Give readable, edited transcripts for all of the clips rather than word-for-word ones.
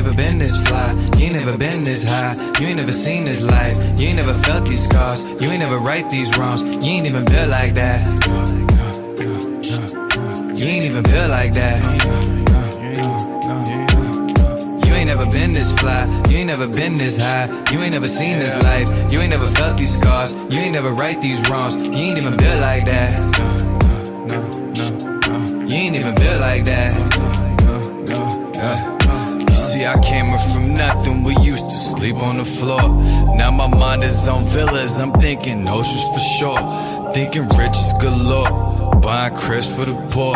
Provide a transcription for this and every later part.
never been this fly, you ain't never been this high, you ain't never seen this life, you ain't never felt these scars, you ain't never right these wrongs, you ain't even built like that. You ain't even built like that. You ain't never been this fly, you ain't never been this high, you ain't never seen this life, you ain't never felt these scars, you ain't never right these wrongs, you ain't even built like that. You ain't even built like that. You see, I came up from nothing, we used to sleep on the floor. Now my mind is on villas, I'm thinking oceans for sure, thinking riches galore, buying cribs for the poor.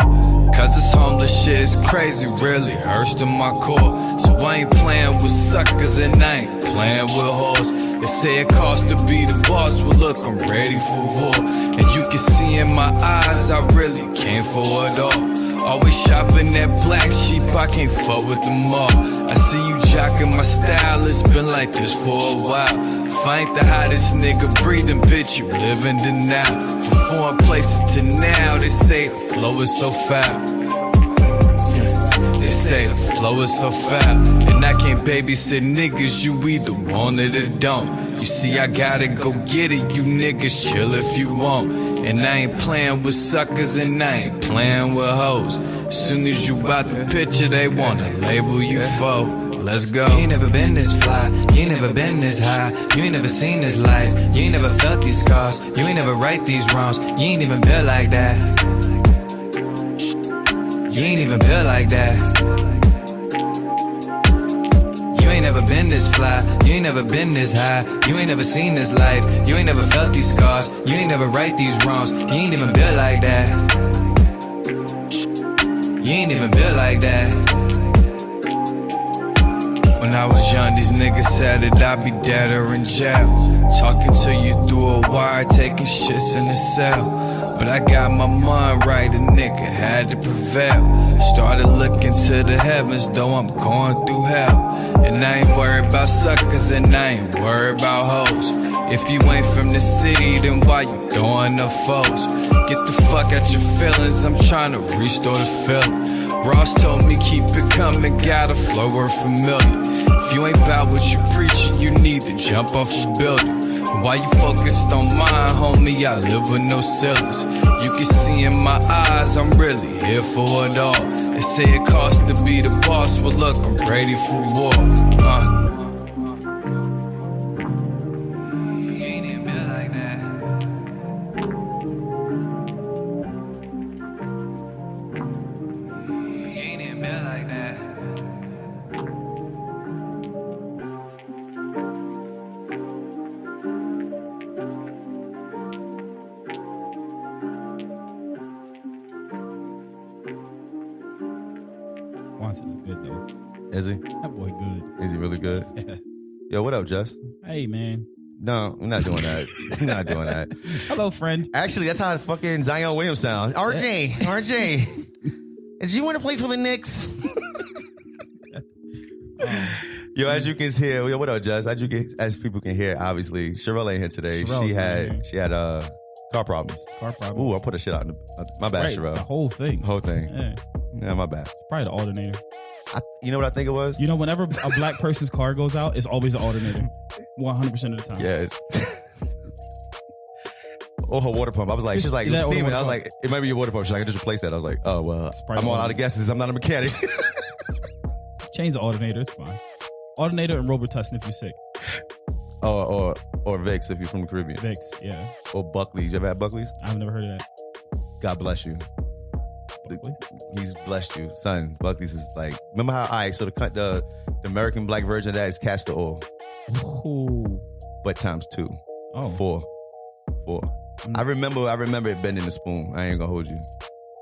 Cause this homeless shit is crazy, really hurts to my core. So I ain't playing with suckers and I ain't playing with hoes. They say it costs to be the boss, well look, I'm ready for war. And you can see in my eyes, I really came for it all. Always shopping that black sheep, I can't fuck with them all. I see you jocking my style, it's been like this for a while. If I ain't the hottest nigga breathing, bitch, you living the now. From foreign places to now, they say the flow is so foul. They say the flow is so foul. And I can't babysit niggas, you either want it or don't. You see, I gotta go get it, you niggas chill if you want. And I ain't playing with suckers and I ain't playing with hoes. Soon as you bout the picture, they wanna label you foe. Let's go. You ain't never been this fly, you ain't never been this high, you ain't never seen this life, you ain't never felt these scars, you ain't never right these wrongs, you ain't even built like that. You ain't even built like that. You ain't never been this fly, you ain't never been this high, you ain't never seen this life, you ain't never felt these scars, you ain't never right these wrongs, you ain't even built like that. You ain't even built like that. When I was young, these niggas said that I'd be dead or in jail, talking to you through a wire, taking shits in the cell. But I got my mind right, a nigga had to prevail. Started looking to the heavens, though I'm going through hell. And I ain't worried about suckers and I ain't worried about hoes. If you ain't from the city, then why you throwing up foes? Get the fuck out your feelings, I'm trying to restore the feeling. Ross told me keep it coming, got a flow worth a million. If you ain't about what you preaching, you need to jump off a building. Why you focused on mine, homie? I live with no ceilings. You can see in my eyes, I'm really here for it all. They say it costs to be the boss, well look, I'm ready for war. You ain't even built like that. You ain't even built like that. Is good though. Is he? That boy good. Is he really good? Yeah. Yo, what up, Jess? Hey, man. No, we're not doing that. We're not doing that. Hello, friend. Actually, that's how the fucking Zion Williams sounds. RJ. Did you want to play for the Knicks? Yo, as you can hear, yo, what up, Jess? As people can hear, obviously, Sherelle ain't here today. Sherelle's She had car problems. Ooh, I put a shit out. My bad, right, Sherelle. The whole thing. Yeah, my bad. Probably the alternator. You know what I think it was? You know, whenever a black person's car goes out, it's always the alternator. 100% of the time. Yeah. Or her water pump. I was like, she's like, it was steaming. I was like, it might be your water pump. She's like, I just replaced that. I was like, oh, well, I'm all out of guesses. I'm not a mechanic. Change the alternator. It's fine. Alternator and Robitussin if you're sick. Or Vicks if you're from the Caribbean. Vicks, yeah. Or Buckley's. You ever had Buckley's? I've never heard of that. God bless you. He's blessed you, son. Buckley's is like, remember how? All right, so the American black version of that is castor oil. Ooh. But times 2. Oh. 4. I remember it bending the spoon. I ain't gonna hold you.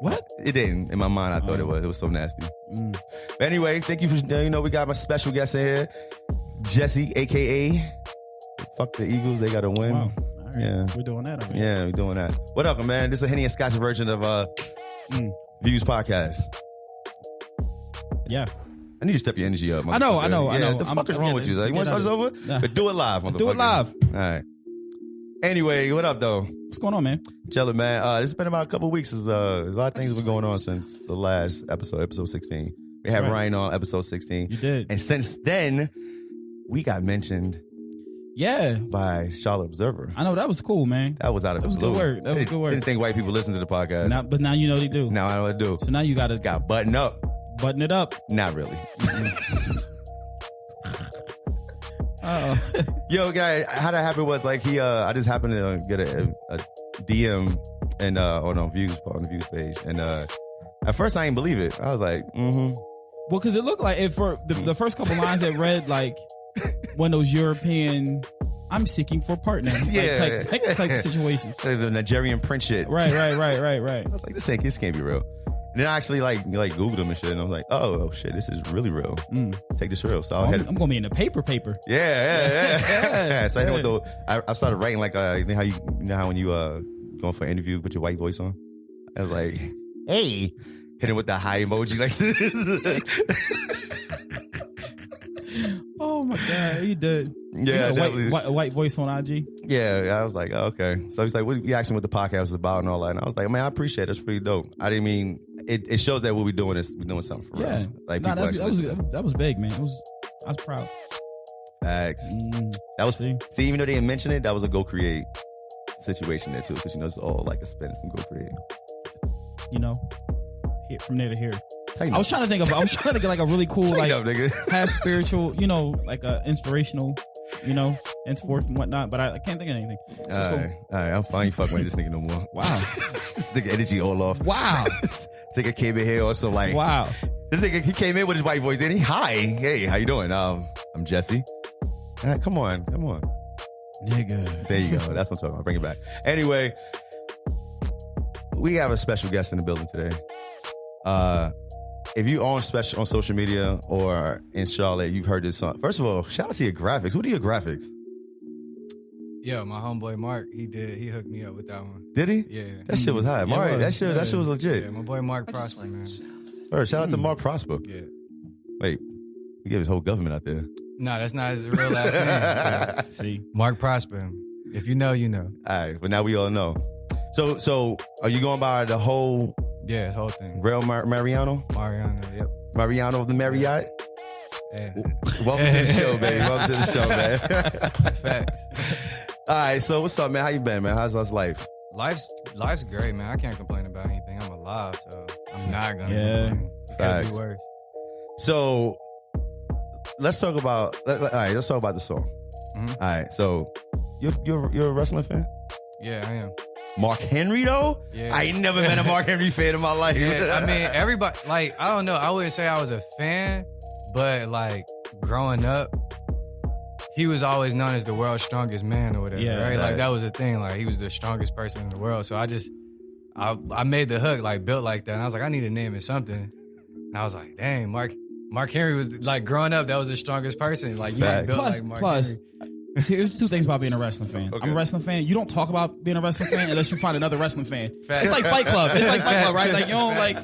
What? It didn't. In my mind, I thought it was. It was so nasty. But anyway, thank you for, we got my special guest in here, Jesse, a.k.a. Fuck the Eagles. They got to win. Wow. All right. Yeah. We're doing that already. Yeah, we're doing that. What up, man? This is a Henny and Scotch version of Views Podcast. Yeah. I need to step your energy up. I know. Yeah, the fuck is wrong with you? You want to start this over? Nah. But do it live, motherfucker. Do it live. All right. Anyway, what up, though? What's going on, man? Chillin', man. This has been about a couple of weeks. There's a lot of things have been going on since the last episode 16. We had Ryan on episode 16. You did. And since then, we got mentioned by Charlotte Observer. I know, that was cool, man. That was out of the blue. Good work. That was good work. Didn't think white people listen to the podcast. But now you know they do. Now I know they do. So now you got to button up. Button it up. Not really. Uh-oh. Yo, guy, how that happened was like I just happened to get a DM and on the views page, and at first I didn't believe it. I was like, Well, because it looked like for the first couple lines it read like one of those European, I'm seeking for partner, type situations. The Nigerian print shit. Right. I was like, this can't be real. And then I actually like Googled them and shit, and I was like, oh shit, this is really real. Take this real. So I'm gonna be in the paper. Yeah. So I started writing like you know how when you going for an interview, put your white voice on. I was like, hey, hit it with the high emoji like this. Oh my god, you did. Yeah, white voice on IG. Yeah, I was like, oh, okay. So he's like, you asked me what the podcast was about and all that, and I was like, man, I appreciate it. It's pretty dope. I didn't mean it shows that what we're doing is we're doing something for real. Like, that was big, man. I was proud. Facts. That was see, even though they didn't mention it, that was a Go Create situation there too, because it's all like a spin from Go Create. From there to here. I was trying to think of like a really cool, like half spiritual, like a inspirational, and forth and whatnot. But I can't think of anything. All right, I'm fine. You fucking with this nigga no more. Wow, this nigga energy all off. Wow, this nigga came in here also like wow. This nigga he came in with his white voice. Then hi, hey, how you doing? I'm Jesse. Come on, nigga. There you go. That's what I'm talking about. Bring it back. Anyway, we have a special guest in the building today. If you on social media or in Charlotte, you've heard this song. First of all, shout out to your graphics. Who do your graphics? Yeah, my homeboy Mark, he hooked me up with that one. Did he? Yeah. That shit was high. Mark, that shit was legit. Yeah, my boy Mark Prosper, man. Shout out to Mark Prosper. Yeah. Wait, he gave his whole government out there. No, that's not his real last name. See? Mark Prosper. If you know, you know. All right, but now we all know. So are you going by the whole... Yeah, the whole thing. Rel Mariano? Mariano, yep. Mariano of the Marriott? Yeah. Welcome to the show, baby. Welcome to the show, man. Facts. All right, so what's up, man? How you been, man? How's life? Life's great, man. I can't complain about anything. I'm alive, so I'm not gonna complain. It could be worse. So let's talk about the song. Mm-hmm. All right, so you're a wrestling fan? Yeah, I am. Marc Henry though? Yeah. I ain't never been a Marc Henry fan in my life. Yeah, I mean, everybody, like, I don't know. I wouldn't say I was a fan, but like growing up, he was always known as the world's strongest man or whatever, right? Like that was a thing. Like he was the strongest person in the world. So I made the hook like built like that. And I was like, I need to name it something. And I was like, dang, Marc Henry was like growing up, that was the strongest person. Like you built like Marc Henry. Here's two things about being a wrestling fan. Okay. I'm a wrestling fan. You don't talk about being a wrestling fan unless you find another wrestling fan. It's like Fight Club. Right? Like you don't like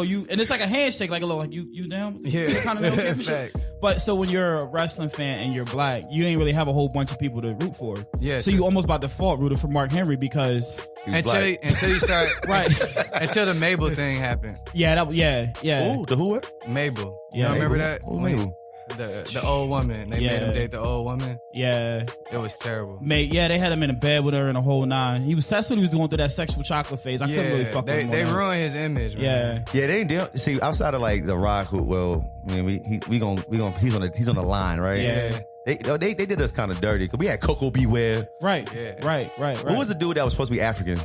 you, and it's like a handshake, like a little like you down. Yeah, kind of championship. But so when you're a wrestling fan and you're black, you ain't really have a whole bunch of people to root for. Yeah. So you almost by default rooted for Marc Henry because until you start right until the Mabel thing happened. Yeah. Ooh, the who? Mabel. Yeah, you remember that? Ooh, Mabel. The old woman. They made him date the old woman. Yeah. It was terrible. They had him in a bed with her and a whole nine. That's what he was going through, that sexual chocolate phase. I couldn't really fuck with him. They ruined his image, man. Yeah, they didn't see outside of like The Rock, who he's on the line, right? Yeah. They did us kind of dirty because we had Coco Beware. Right. Yeah. Right. Who was the dude that was supposed to be African?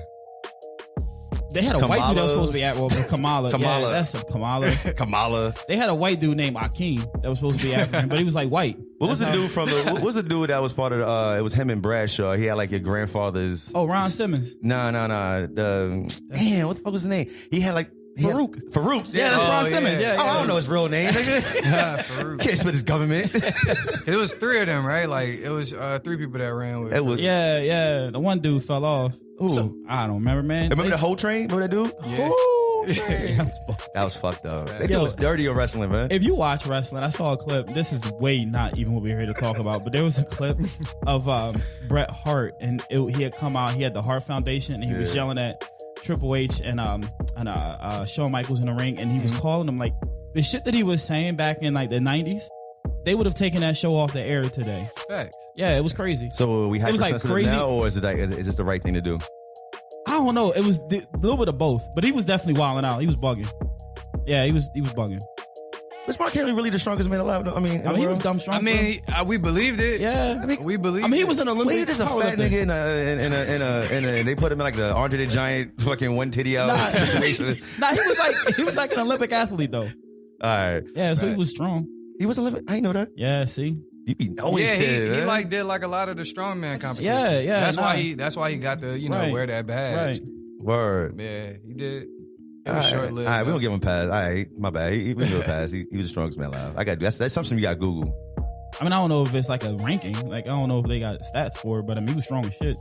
They had a white dude that was supposed to be Kamala. Kamala. Yeah, that's Kamala. Kamala. They had a white dude named Akeem that was supposed to be African, but he was like white. What was the dude that was part of it was him and Bradshaw. He had like your grandfather's. Oh, Ron Simmons. No. Damn, what the fuck was his name? He had like Farouk. Yeah, that's Ron Simmons. Yeah. I don't know his real name. Farouk. Can't spit his government. It was three of them, right? Like it was three people that ran with. Yeah. The one dude fell off. Ooh. So, I don't remember, man. Remember the whole train? Remember that dude? Yeah. Ooh, that was fucked up. That was dirty of wrestling, man. If you watch wrestling, I saw a clip. This is way not even what we're here to talk about, but there was a clip of Bret Hart, and he had come out. He had the Hart Foundation, and he was yelling at Triple H and Shawn Michaels in the ring, and he was calling them like the shit that he was saying back in like the 90s, they would have taken that show off the air today. Facts. Yeah, it was crazy. So are we hypersensitive crazy. now, or is this the right thing to do? I don't know. It was a little bit of both, but he was definitely wilding out. He was bugging. Yeah, he was bugging. Was Marc Henry really the strongest man alive? I mean, he was dumb strong. I mean, we believed it. Yeah, we believed. I mean, he was an Olympic. Well, he just a fat nigga in a they put him in like the Andre the Giant fucking one titty out situation. Nah, he was like an Olympic athlete though. All right. Yeah, so he was strong. He was Olympic. I didn't know that. Yeah, see. You be knowing shit. He like did like a lot of the strongman competitions. Yeah. That's why he got to wear that badge. Right. Word. Yeah, he did. All right, short lived. All right, we gonna give him a pass. All right, my bad. We give him a pass. He was the strongest man alive. I got that's something you got to Google. I mean, I don't know if it's like a ranking. Like, I don't know if they got stats for it, but I mean, he was strong as shit.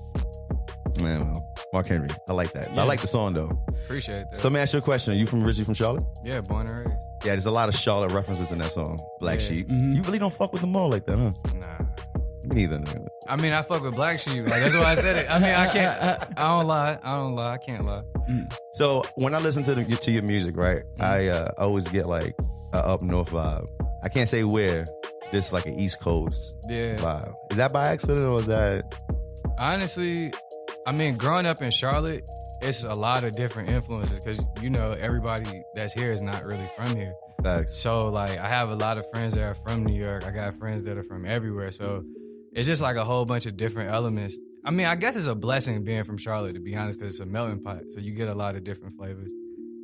Man, Marc Henry. I like that. Yeah. I like the song though. Appreciate that. So, let me ask you a question. You originally from Charlotte? Yeah, born and raised. Yeah, there's a lot of Charlotte references in that song. Black Sheep. Mm-hmm. You really don't fuck with them all like that, huh? Nah. Me neither. I mean, I fuck with Black Sheep. Like, that's why I said it. I mean, I can't. I don't lie. I can't lie. So when I listen to your music, right, I always get like a up north vibe. I can't say where. This like an East Coast vibe. Is that by accident or is that? Honestly, I mean, growing up in Charlotte, it's a lot of different influences because everybody that's here is not really from here. Thanks. So like, I have a lot of friends that are from New York. I got friends that are from everywhere. So it's just like a whole bunch of different elements. I mean, I guess it's a blessing being from Charlotte, to be honest, because it's a melting pot. So you get a lot of different flavors.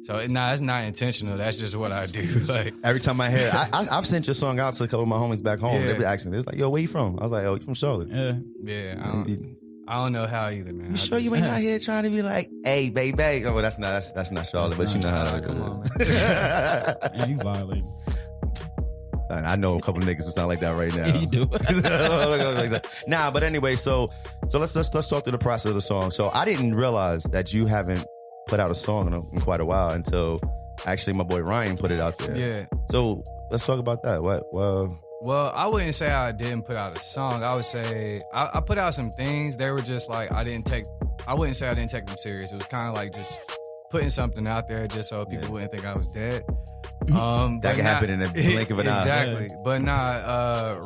So it's not intentional. That's just what I do. Like every time I hear, I've sent your song out to a couple of my homies back home. They be asking, it's like, yo, where you from? I was like, oh, you from Charlotte? Yeah. I don't know how either, man. You sure you ain't out here trying to be like, hey, baby? Oh, well, that's not Charlotte, but you know how to do it. Come on, man. Yeah, you violate. I know a couple of niggas who sound like that right now. Yeah, you do. Nah, but anyway, so let's talk through the process of the song. So I didn't realize that you haven't put out a song in quite a while until actually my boy Ryan put it out there. Yeah. So let's talk about that. Well, I wouldn't say I didn't put out a song. I would say I put out some things. They were just like I wouldn't say I didn't take them serious. It was kind of like just putting something out there just so people wouldn't think I was dead. That can happen in a blink of an eye. Exactly. But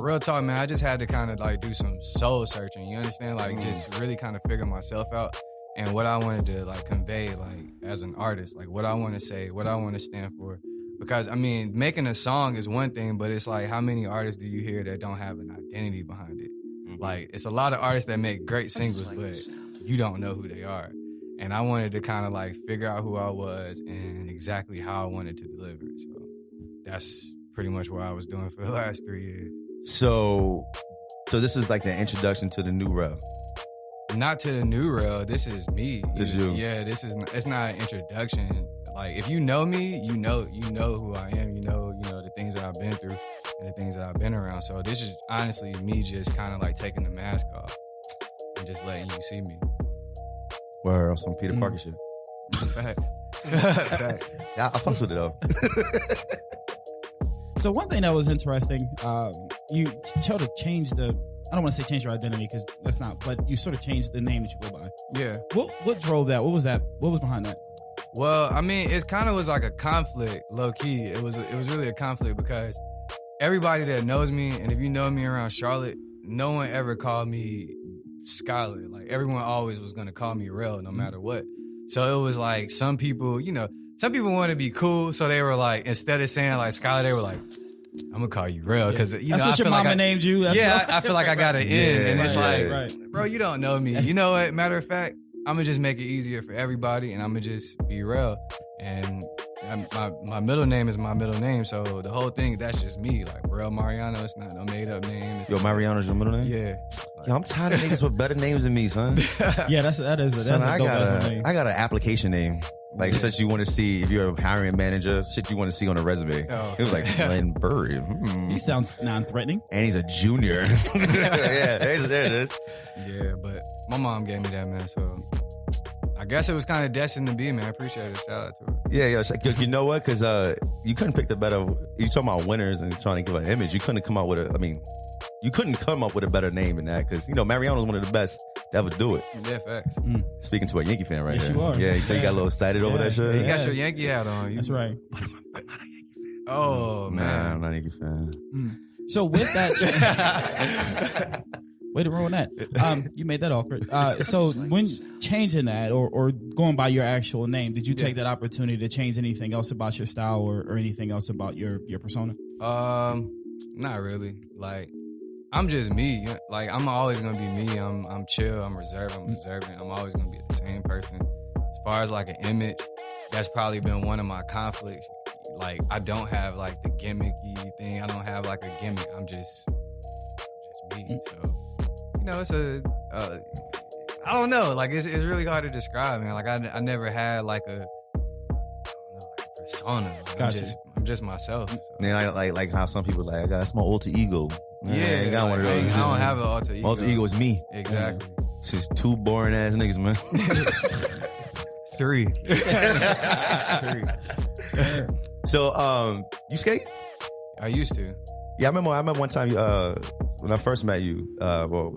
real talk, man, I just had to kind of like do some soul searching. You understand? Like just really kind of figure myself out and what I wanted to like convey like as an artist, like what I want to say, what I want to stand for. Because I mean, making a song is one thing, but it's like how many artists do you hear that don't have an identity behind it? Like it's a lot of artists that make great singles, but you don't know who they are. And I wanted to kind of like figure out who I was and exactly how I wanted to deliver it. So that's pretty much what I was doing for the last 3 years. So this is like the introduction to the new Rel. Not to the new Rel. This is me. This you. Yeah, it's not an introduction. Like if you know me, you know who I am. You know the things that I've been through and the things that I've been around. So this is honestly me just kind of like taking the mask off and just letting you see me. Word, some Peter Parker shit. Facts. Yeah, I fucks with it though. So one thing that was interesting, you sort of changed I don't want to say change your identity because that's not, but you sort of changed the name that you go by. Yeah. What drove that? What was that? What was behind that? Well, I mean, it kind of was like a conflict, low key. It was really a conflict because everybody that knows me, and if you know me around Charlotte, no one ever called me Scholar. Like everyone always was gonna call me Rel no matter what. So it was like some people want to be cool, so they were like, instead of saying like Scholar, they were like, I'm gonna call you Rel because that's what your mama named you. I feel like I got an end, and it's like, bro, you don't know me. You know what? Matter of fact, I'm gonna just make it easier for everybody, and I'm gonna just be Rel. And my middle name is my middle name, so the whole thing that's just me. Like Rel Mariano, it's not no made up name. Yo, Mariano's your middle name? Yeah. Yo, I'm tired of niggas with better names than me, son. Yeah, that's a dope name. I got an application name. Like, such you want to see if you're a hiring manager, shit you want to see on a resume. Oh. It was like, Glenn Burry. He sounds non-threatening. And he's a junior. Yeah, there it is. Yeah, but my mom gave me that, man, so I guess it was kind of destined to be, man. I appreciate it. Shout out to her. Yeah, you know what? Because you couldn't pick the better, you talking about winners and trying to give an image. You couldn't come up with a better name than that because, Mariano's one of the best to ever do it. Yeah, facts. Speaking to a Yankee fan right yes, here. You are. Yeah, you said you got a little excited over that shit? You got your Yankee hat on. That's right. I'm not a Yankee fan. Oh, man. Nah, I'm not a Iggy fan. So with that, way to ruin that. You made that awkward. So when changing that or going by your actual name, did you take that opportunity to change anything else about your style or anything else about your persona? Not really. Like, I'm just me. Like, I'm always gonna be me. I'm chill. I'm reserved. I'm observant. I'm always gonna be the same person. As far as like an image, that's probably been one of my conflicts. Like, I don't have like the gimmicky thing. I don't have like a gimmick. I'm just me. So, you know, it's I don't know. Like, it's really hard to describe, man. Like, I never had like a persona. Like, Gotcha. I'm just myself. So. Then I like how some people like, I got my alter ego. Yeah, I ain't got one of those. I don't have an alter ego. Alter ego is me. Exactly. It's just two boring ass niggas, man. 3. 3. So, you skate? I used to. Yeah, I remember one time when I first met you,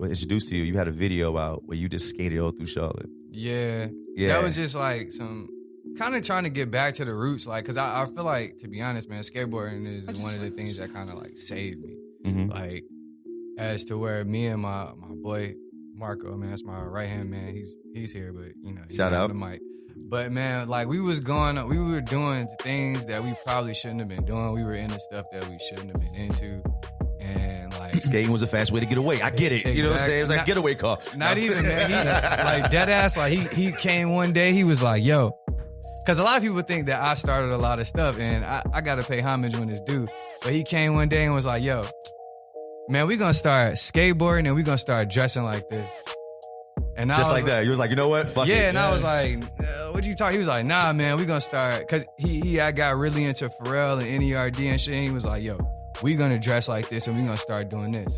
introduced to you, you had a video out where you just skated all through Charlotte. Yeah. That was just like some kind of trying to get back to the roots, like, because I feel like, to be honest, man, skateboarding is one of the things that kind of like saved me. Mm-hmm. Like, as to where me and my boy Marco, man, that's my right hand man. He's here, but you know, he's shout out the mic. But man, like we were doing things that we probably shouldn't have been doing. We were into stuff that we shouldn't have been into, and like skating was a fast way to get away. I get it. Exactly. You know what I'm saying? It's like a getaway car. Not even, man. He, like dead ass. Like he came one day. He was like, "Yo," because a lot of people think that I started a lot of stuff, and I got to pay homage when it's due. But he came one day and was like, "Yo, man, we gonna start skateboarding and we gonna start dressing like this." And just like that. You was like, you know what? Fuck yeah, it. And I was like, what you talking? He was like, nah, man, we gonna start. Because I got really into Pharrell and NERD and shit. And he was like, yo, we gonna dress like this and we gonna start doing this.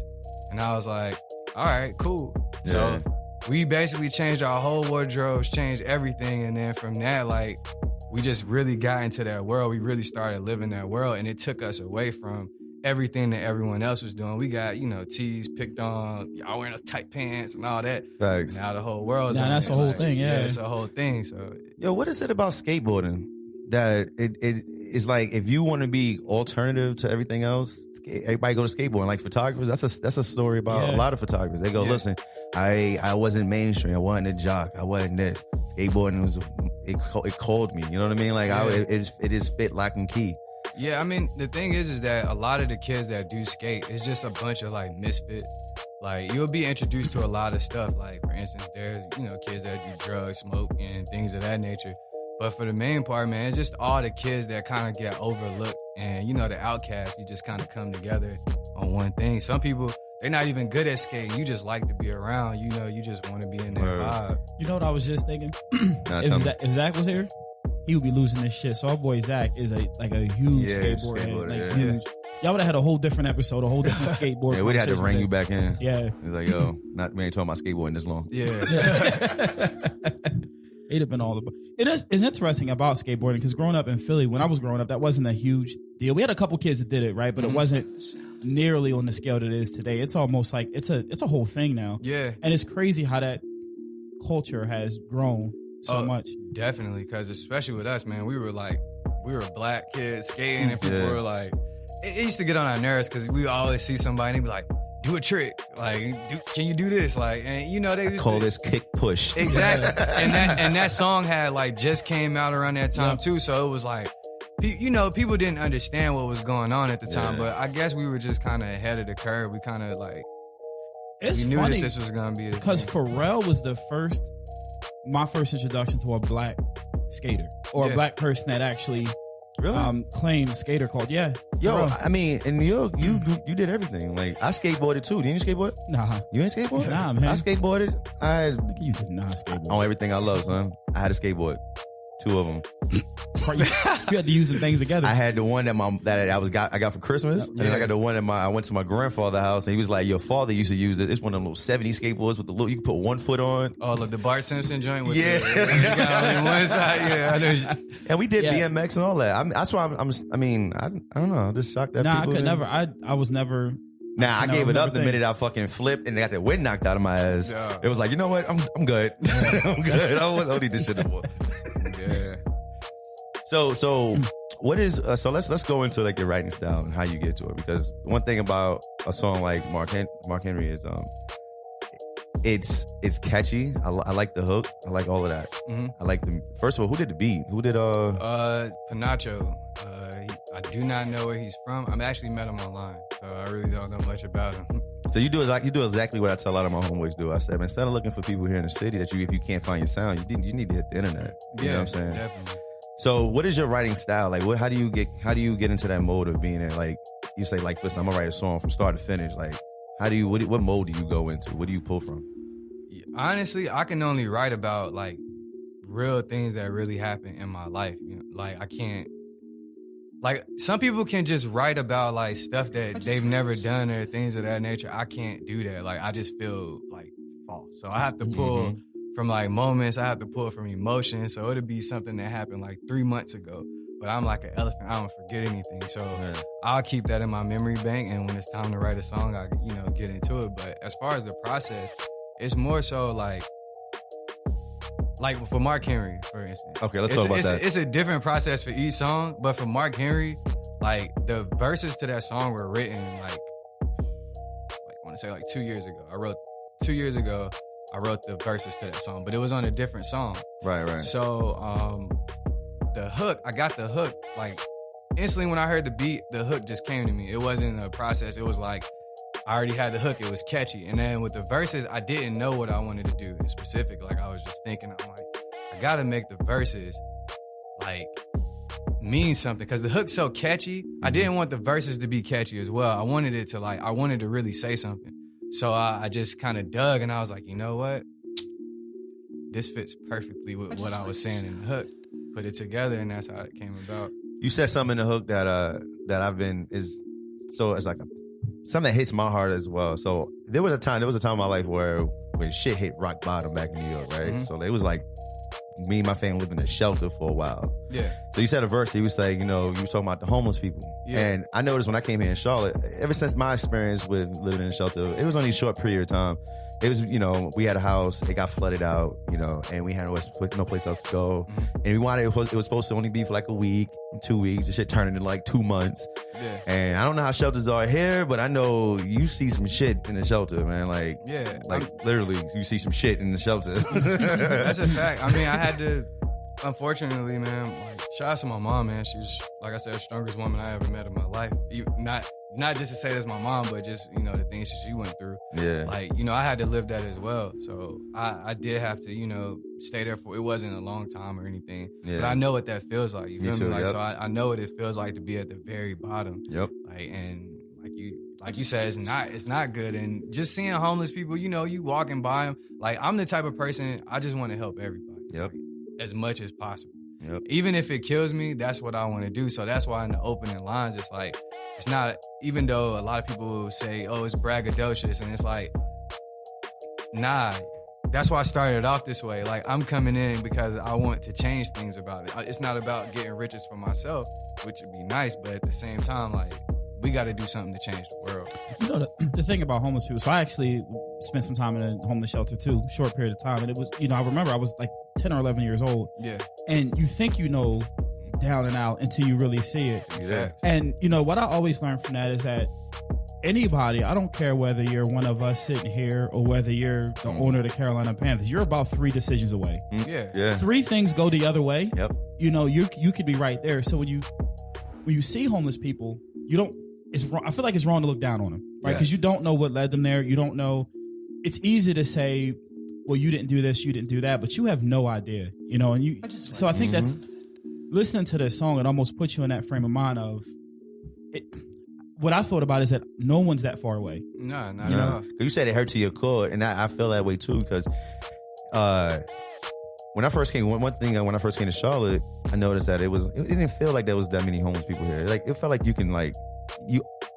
And I was like, all right, cool. Yeah. So we basically changed our whole wardrobes, changed everything. And then from that, like, we just really got into that world. We really started living that world. And it took us away from everything that everyone else was doing. We got, teased, picked on, y'all wearing those tight pants and all that. Thanks. Now the whole world's Nah, that's the whole thing, yeah. It's a whole thing. So, yo, what is it about skateboarding that it is like if you want to be alternative to everything else, everybody go to skateboarding. Like photographers, that's a story about a lot of photographers. They go, listen, I wasn't mainstream. I wasn't a jock. I wasn't this. Skateboarding it called me. You know what I mean? Like it is fit lock and key. Yeah, I mean, the thing is that a lot of the kids that do skate, it's just a bunch of like misfits. Like, you'll be introduced to a lot of stuff. Like, for instance, there's, kids that do drugs, smoke, and things of that nature. But for the main part, man, it's just all the kids that kind of get overlooked. And, the outcasts, you just kind of come together on one thing. Some people, they're not even good at skating. You just like to be around. You just want to be in that vibe. You know what I was just thinking? If Zach was here, he would be losing this shit. So our boy Zach is a huge skateboarder. Huge. Y'all would have had a whole different episode, a whole different skateboard. Yeah, we'd have to bring you back in. Yeah. He's like, yo, we ain't talking about skateboarding this long. Yeah. It'd have been all the. It's interesting about skateboarding because growing up in Philly, when I was growing up, that wasn't a huge deal. We had a couple kids that did it, right? But it wasn't nearly on the scale that it is today. It's almost like it's a whole thing now. Yeah. And it's crazy how that culture has grown so much. Definitely, because especially with us, man, we were black kids skating, and people were like, it used to get on our nerves because we always see somebody and they'd be like, do a trick, like, can you do this, like, and they used call this kick push. Exactly. and that song had like just came out around that time too, so it was like, people didn't understand what was going on at the time, but I guess we were just kind of ahead of the curve. We kind of like, we knew that this was gonna be because Pharrell was my first introduction to a black skater or a black person that actually claimed skater called. Yeah. Yo, Pharrell. I mean, in New York, you did everything. Like, I skateboarded too. Didn't you skateboard? Nah. You ain't skateboard? Nah, man. I skateboarded. You did not skateboard. On everything I love, son. I had a skateboard. 2 of them. You had to use some things together. I had the one that I got for Christmas, and then I got the one I went to my grandfather's house, and he was like, "Your father used to use it. It's one of them little 70s skateboards with the little you can put one foot on." Oh, like the Bart Simpson joint with you got on one side. Yeah, I know. And we did BMX and all that. That's why I don't know. I'm just shocked that Nah, people I could never. I was never. Nah, I gave it up the minute I fucking flipped and got the wind knocked out of my ass. Yeah. It was like, you know what? I'm good. I'm good. I don't need this shit no more. Yeah. So what is so let's go into like your writing style and how you get to it, because one thing about a song like Marc Henry is it's catchy. I like the hook. I like all of that. Mm-hmm. I like the first of all, who did the beat? Who did Panacho. I do not know where he's from. I've actually met him online, so I really don't know much about him. So you do exactly what I tell a lot of my homeboys do. I said, man, instead of looking for people here in the city if you can't find your sound, you need to hit the internet. You know what I'm saying? Definitely. So what is your writing style? Like how do you get into that mode of being in, like, you say, like, listen, I'm gonna write a song from start to finish. Like, what mode do you go into? What do you pull from? Honestly, I can only write about like real things that really happen in my life. You know? Like I can't, like some people can just write about like stuff that they've never done or things of that nature. I can't do that. Like I just feel like false. So I have to pull from like moments. I have to pull from emotions. So it'll be something that happened like 3 months ago. But I'm like an elephant. I don't forget anything. So I'll keep that in my memory bank. And when it's time to write a song, I get into it. But as far as the process, it's more so like for Marc Henry, for instance. Okay, let's talk about that. It's a different process for each song. But for Marc Henry, like the verses to that song were written like I want to say like 2 years ago. 2 years ago, I wrote the verses to that song, but it was on a different song. Right. So the hook, I got the hook, like instantly when I heard the beat, the hook just came to me. It wasn't a process. It was like, I already had the hook. It was catchy. And then with the verses, I didn't know what I wanted to do in specific. Like I was just thinking, I'm like, I gotta make the verses like mean something. Cause the hook's so catchy. I didn't want the verses to be catchy as well. I wanted it to I wanted to really say something. So I just kind of dug and I was like, you know what? This fits perfectly with what I was saying in the hook. Put it together and that's how it came about. You said something in the hook that it's like something that hits my heart as well. So there was a time in my life when shit hit rock bottom back in New York, right? Mm-hmm. So it was like me and my family lived in a shelter for a while. Yeah. So you said a verse that you was saying, you were talking about the homeless people. Yeah. And I noticed when I came here in Charlotte, ever since my experience with living in a shelter, it was only a short period of time. It was, we had a house, it got flooded out, and we had no place else to go. Mm-hmm. And it was supposed to only be for like a week, 2 weeks. The shit turned into like 2 months. Yeah. And I don't know how shelters are here, but I know you see some shit in the shelter, man. Like, literally, you see some shit in the shelter. That's a fact. I mean, I had to, unfortunately, man, shout out to my mom, man. She's, like I said, the strongest woman I ever met in my life. Not just to say that's my mom, but just, the things that she went through. Yeah. I had to live that as well. So I did have to, stay there for, it wasn't a long time or anything. Yeah. But I know what that feels like. You feel me? Yep. So I know what it feels like to be at the very bottom. Yep. Like you said, it's not good. And just seeing homeless people, you walking by them. Like, I'm the type of person, I just want to help everybody. Yep. As much as possible. Yep. Even if it kills me, that's what I want to do. So that's why in the opening lines, it's like, it's not, even though a lot of people say, oh, it's braggadocious, and it's like, nah, that's why I started off this way. Like, I'm coming in because I want to change things about it. It's not about getting riches for myself, which would be nice, but at the same time, like, we got to do something to change the world. The thing about homeless people, so I actually spent some time in a homeless shelter too, short period of time. And it was, I remember I was like 10 or 11 years old. Yeah. And you think down and out until you really see it. Yeah. And, what I always learned from that is that anybody, I don't care whether you're one of us sitting here or whether you're the owner of the Carolina Panthers, you're about 3 decisions away. Yeah. Yeah. 3 things go the other way. Yep. You could be right there. So when you see homeless people, you don't, it's wrong. I feel like it's wrong to look down on them, right? Because you don't know what led them there. You don't know. It's easy to say, well, you didn't do this, you didn't do that, but you have no idea, and you. So I think that's listening to this song. It almost puts you in that frame of mind of it. What I thought about is that no one's that far away. No, not at all. You said it hurt to your core, and I feel that way too. Because when I first came to Charlotte, I noticed that it didn't feel like there was that many homeless people here. Like, it felt like you can and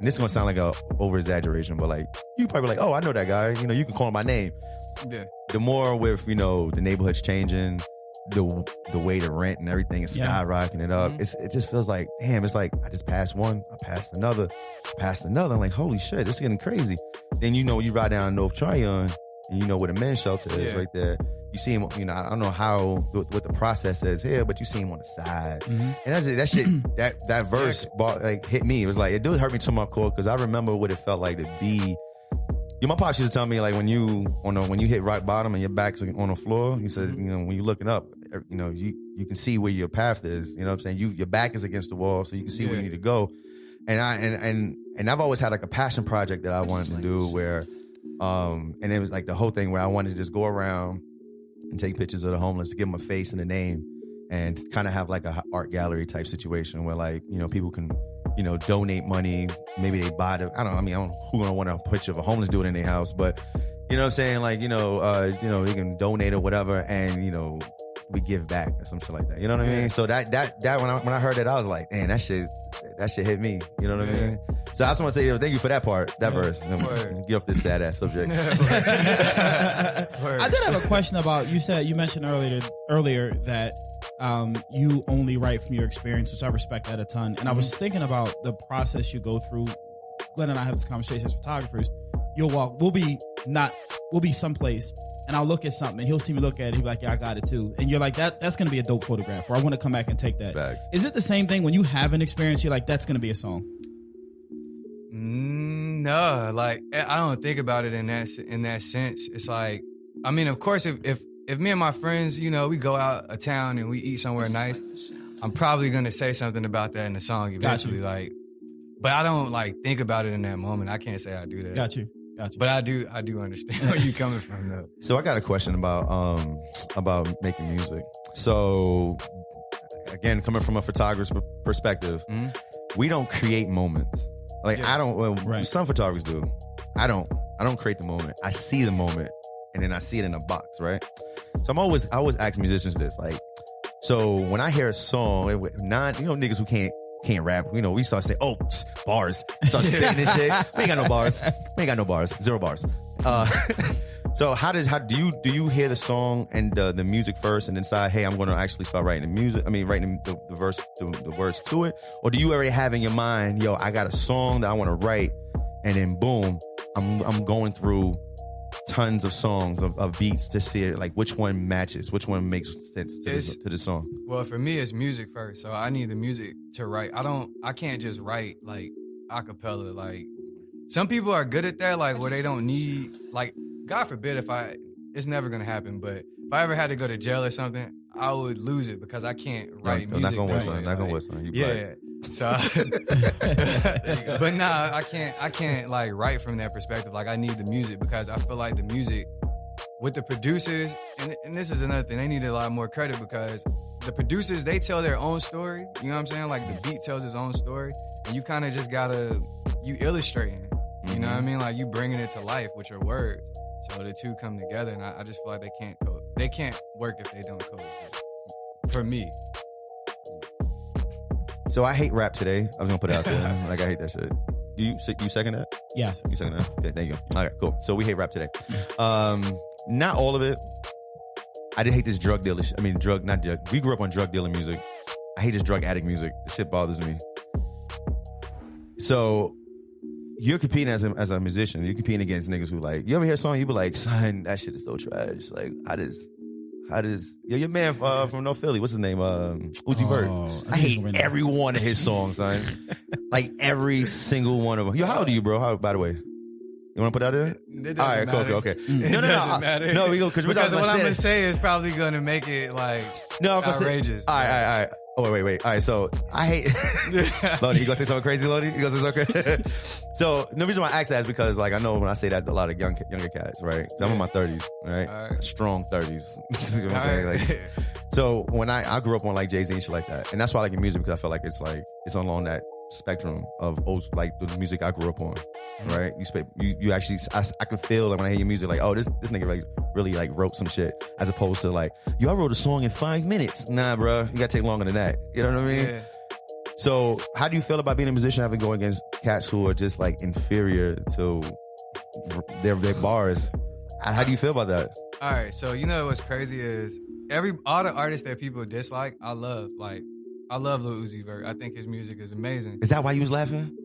this is gonna sound like a over exaggeration, but like you probably like, oh, I know that guy. You can call him by name. Yeah. The more with the neighborhood's changing, the way the rent and everything is skyrocketing it up. Mm-hmm. It just feels like, damn. It's like I just passed one, I passed another. I'm like, holy shit, this is getting crazy. Then you ride down North Tryon and where the men's shelter is right there. you see him, you know, I don't know what the process is here, but you see him on the side. And that shit, that verse like hit me. It was like, it did hurt me to my core because I remember what it felt like to be. My pops used to tell me, like, when you hit rock bottom and your back's on the floor, he said, you know, when you're looking up, you know, you can see where your path is. You know what I'm saying? Your back is against the wall, so you can see where you need to go. And I've always had like a passion project that I wanted to do where, and it was like the whole thing where I wanted to just go around and take pictures of the homeless, to give them a face and a name, and kind of have like a art gallery type situation where, like, you know, people can, you know, donate money. Maybe they buy who gonna want a picture of a homeless dude in their house, but you know what I'm saying? Like, you know, they can donate or whatever, and, you know, we give back or some shit like that. You know what I mean? So that when I heard that, I was like, man, that shit hit me. You know what I mean? So I just want to say, thank you for that part, that verse. Get off this sad ass subject. I did have a question about, you mentioned earlier that you only write from your experience, which I respect that a ton. And I was thinking about the process you go through. Glenn and I have this conversation as photographers. We'll be someplace, and I'll look at something, and he'll see me look at it. He'll be like, yeah, I got it too. And you're like, that's going to be a dope photograph, or I want to come back and take that. Facts. Is it the same thing when you have an experience, you're like, that's going to be a song? No, like, I don't think about it in that sense. It's like, I mean, of course, if me and my friends, you know, we go out of town and we eat somewhere nice, I'm probably going to say something about that in the song eventually. Like, but I don't like think about it in that moment. I can't say I do that. Got you. But I do understand where you're coming from, though. So I got a question about making music. So again, coming from a photographer's perspective, we don't create moments. Like, I don't. Well, some photographers do. I don't create the moment. I see the moment, and then I see it in a box, right? So I always ask musicians this, like, so when I hear a song, niggas who can't rap, you know, we start saying, oh, bars, start spitting this shit. We ain't got no bars, 0 bars. So do you hear the song and the music first and then decide, hey, I'm going to actually start writing the music? I mean, writing the verse, the words to it, or do you already have in your mind, yo, I got a song that I want to write, and then boom, I'm going through tons of songs of beats to see it, like which one matches, which one makes sense to the song? Well, for me, it's music first, so I need the music to write. I can't just write like a cappella. Like, some people are good at that, like where they don't need, like, God forbid it's never gonna happen, but if I ever had to go to jail or something, I would lose it because I can't write music. Not gonna whistle. Yeah. So, but nah, I can't like write from that perspective. Like, I need the music because I feel like the music with the producers, and this is another thing, they need a lot more credit because the producers, they tell their own story. You know what I'm saying? Like, the beat tells its own story, and you kind of just you illustrating it. You know what I mean? Like, you bringing it to life with your words. So the two come together, and I just feel like they can't work if they don't coexist. For me. So I hate rap today. I was gonna put it out there. Like, I hate that shit. Do you second that? Yes. You second that? Okay, thank you. All right, cool. So we hate rap today. Not all of it. I did hate this drug dealer. Not drug. We grew up on drug dealing music. I hate this drug addict music. The shit bothers me. So you're competing as a musician. You're competing against niggas who, like, you ever hear a song, you be like, son, that shit is so trash. Like, how does your man from North Philly, what's his name? Uzi Vert. I hate every one of his songs, son. Like, every single one of them. Yo, how old are you, bro? By the way? You want to put that in? It doesn't matter. Okay. It doesn't matter. No, because what I'm going to say is probably going to make it, like, outrageous. All right. Oh, wait. All right, so I hate... Lodi, you going to say something crazy, Lodi? You going to say something crazy? So the reason why I ask that is because, like, I know when I say that, a lot of younger cats, right? I'm in my 30s, right? Strong 30s. You know what I'm saying? Like, so when I grew up on, like, Jay-Z and shit like that, and that's why I like your music, because I feel like it's along that spectrum of like the music I grew up on, right? You actually, I can feel, like, when I hear your music, like, oh, this nigga, like, really, like, wrote some shit, as opposed to, like, yo, I wrote a song in 5 minutes. Nah, bro, you gotta take longer than that. You know what I mean? Yeah. So how do you feel about being a musician, having to go against cats who are just, like, inferior to their bars? How do you feel about that? All right, so you know what's crazy is all the artists that people dislike, I love. Like, I love Lil Uzi Vert. I think his music is amazing. Is that why you was laughing?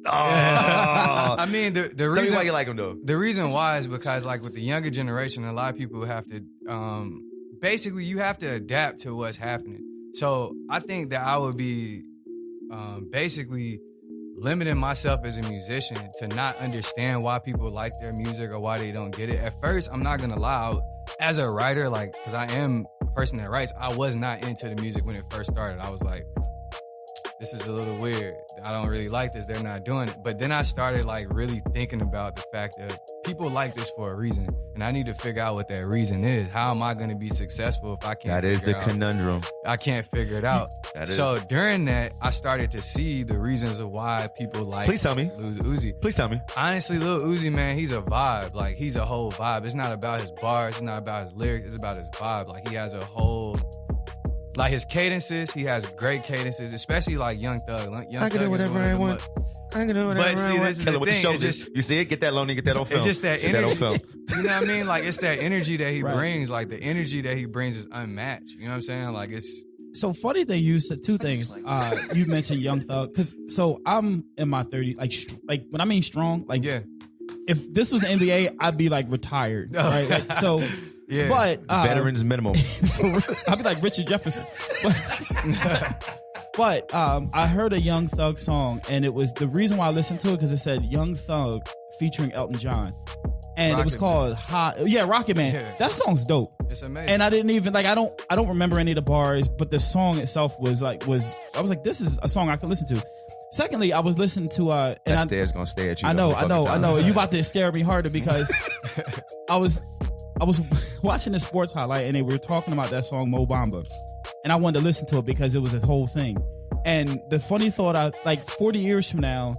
Oh. I mean, the Tell reason me why you like him though. The reason why is because like with the younger generation, a lot of people have to basically you have to adapt to what's happening. So I think that I would be basically limiting myself as a musician to not understand why people like their music or why they don't get it. At first, I'm not gonna lie, as a writer, like, because I am a person that writes, I was not into the music when it first started. I was like, this is a little weird. I don't really like this. They're not doing it. But then I started like really thinking about the fact that people like this for a reason. And I need to figure out what that reason is. How am I going to be successful if I can't That is the conundrum. I can't figure it out. So during that, I started to see the reasons of why people like Please tell me. Lil Uzi. Please tell me. Honestly, Lil Uzi, man, he's a vibe. Like, he's a whole vibe. It's not about his bars. It's not about his lyrics. It's about his vibe. Like, he has a whole... Like his cadences, he has great cadences, especially like Young Thug. I can do whatever I want. I can do whatever But see, I want. this is the With the thing. shoulders. You see it? Get that lonely. Get that on film. It's just that Get that on energy. film. You know what I mean? Like, it's that energy that he Right. brings. Like, the energy that he brings is unmatched. You know what I'm saying? Like, it's... So funny that you said two things. You mentioned Young Thug, because so I'm in my 30s. Like when I mean strong, like Yeah. if this was the NBA, I'd be like retired, right? Like, so, Yeah. but Veterans minimum. I'd be like Richard Jefferson. But I heard a Young Thug song, and it was the reason why I listened to it because it said Young Thug featuring Elton John, and it was Rocket called Hot. Yeah, Rocket Man. Yeah. That song's dope. It's amazing. And I didn't even like I don't remember any of the bars, but the song itself was I was like, this is a song I could listen to. Secondly, I was listening to and That stare's gonna stare at you. I the know. whole fucking time. You about to scare me harder because I was watching the sports highlight and they were talking about that song Mo Bamba, and I wanted to listen to it because it was a whole thing. And the funny thought, like 40 years from now,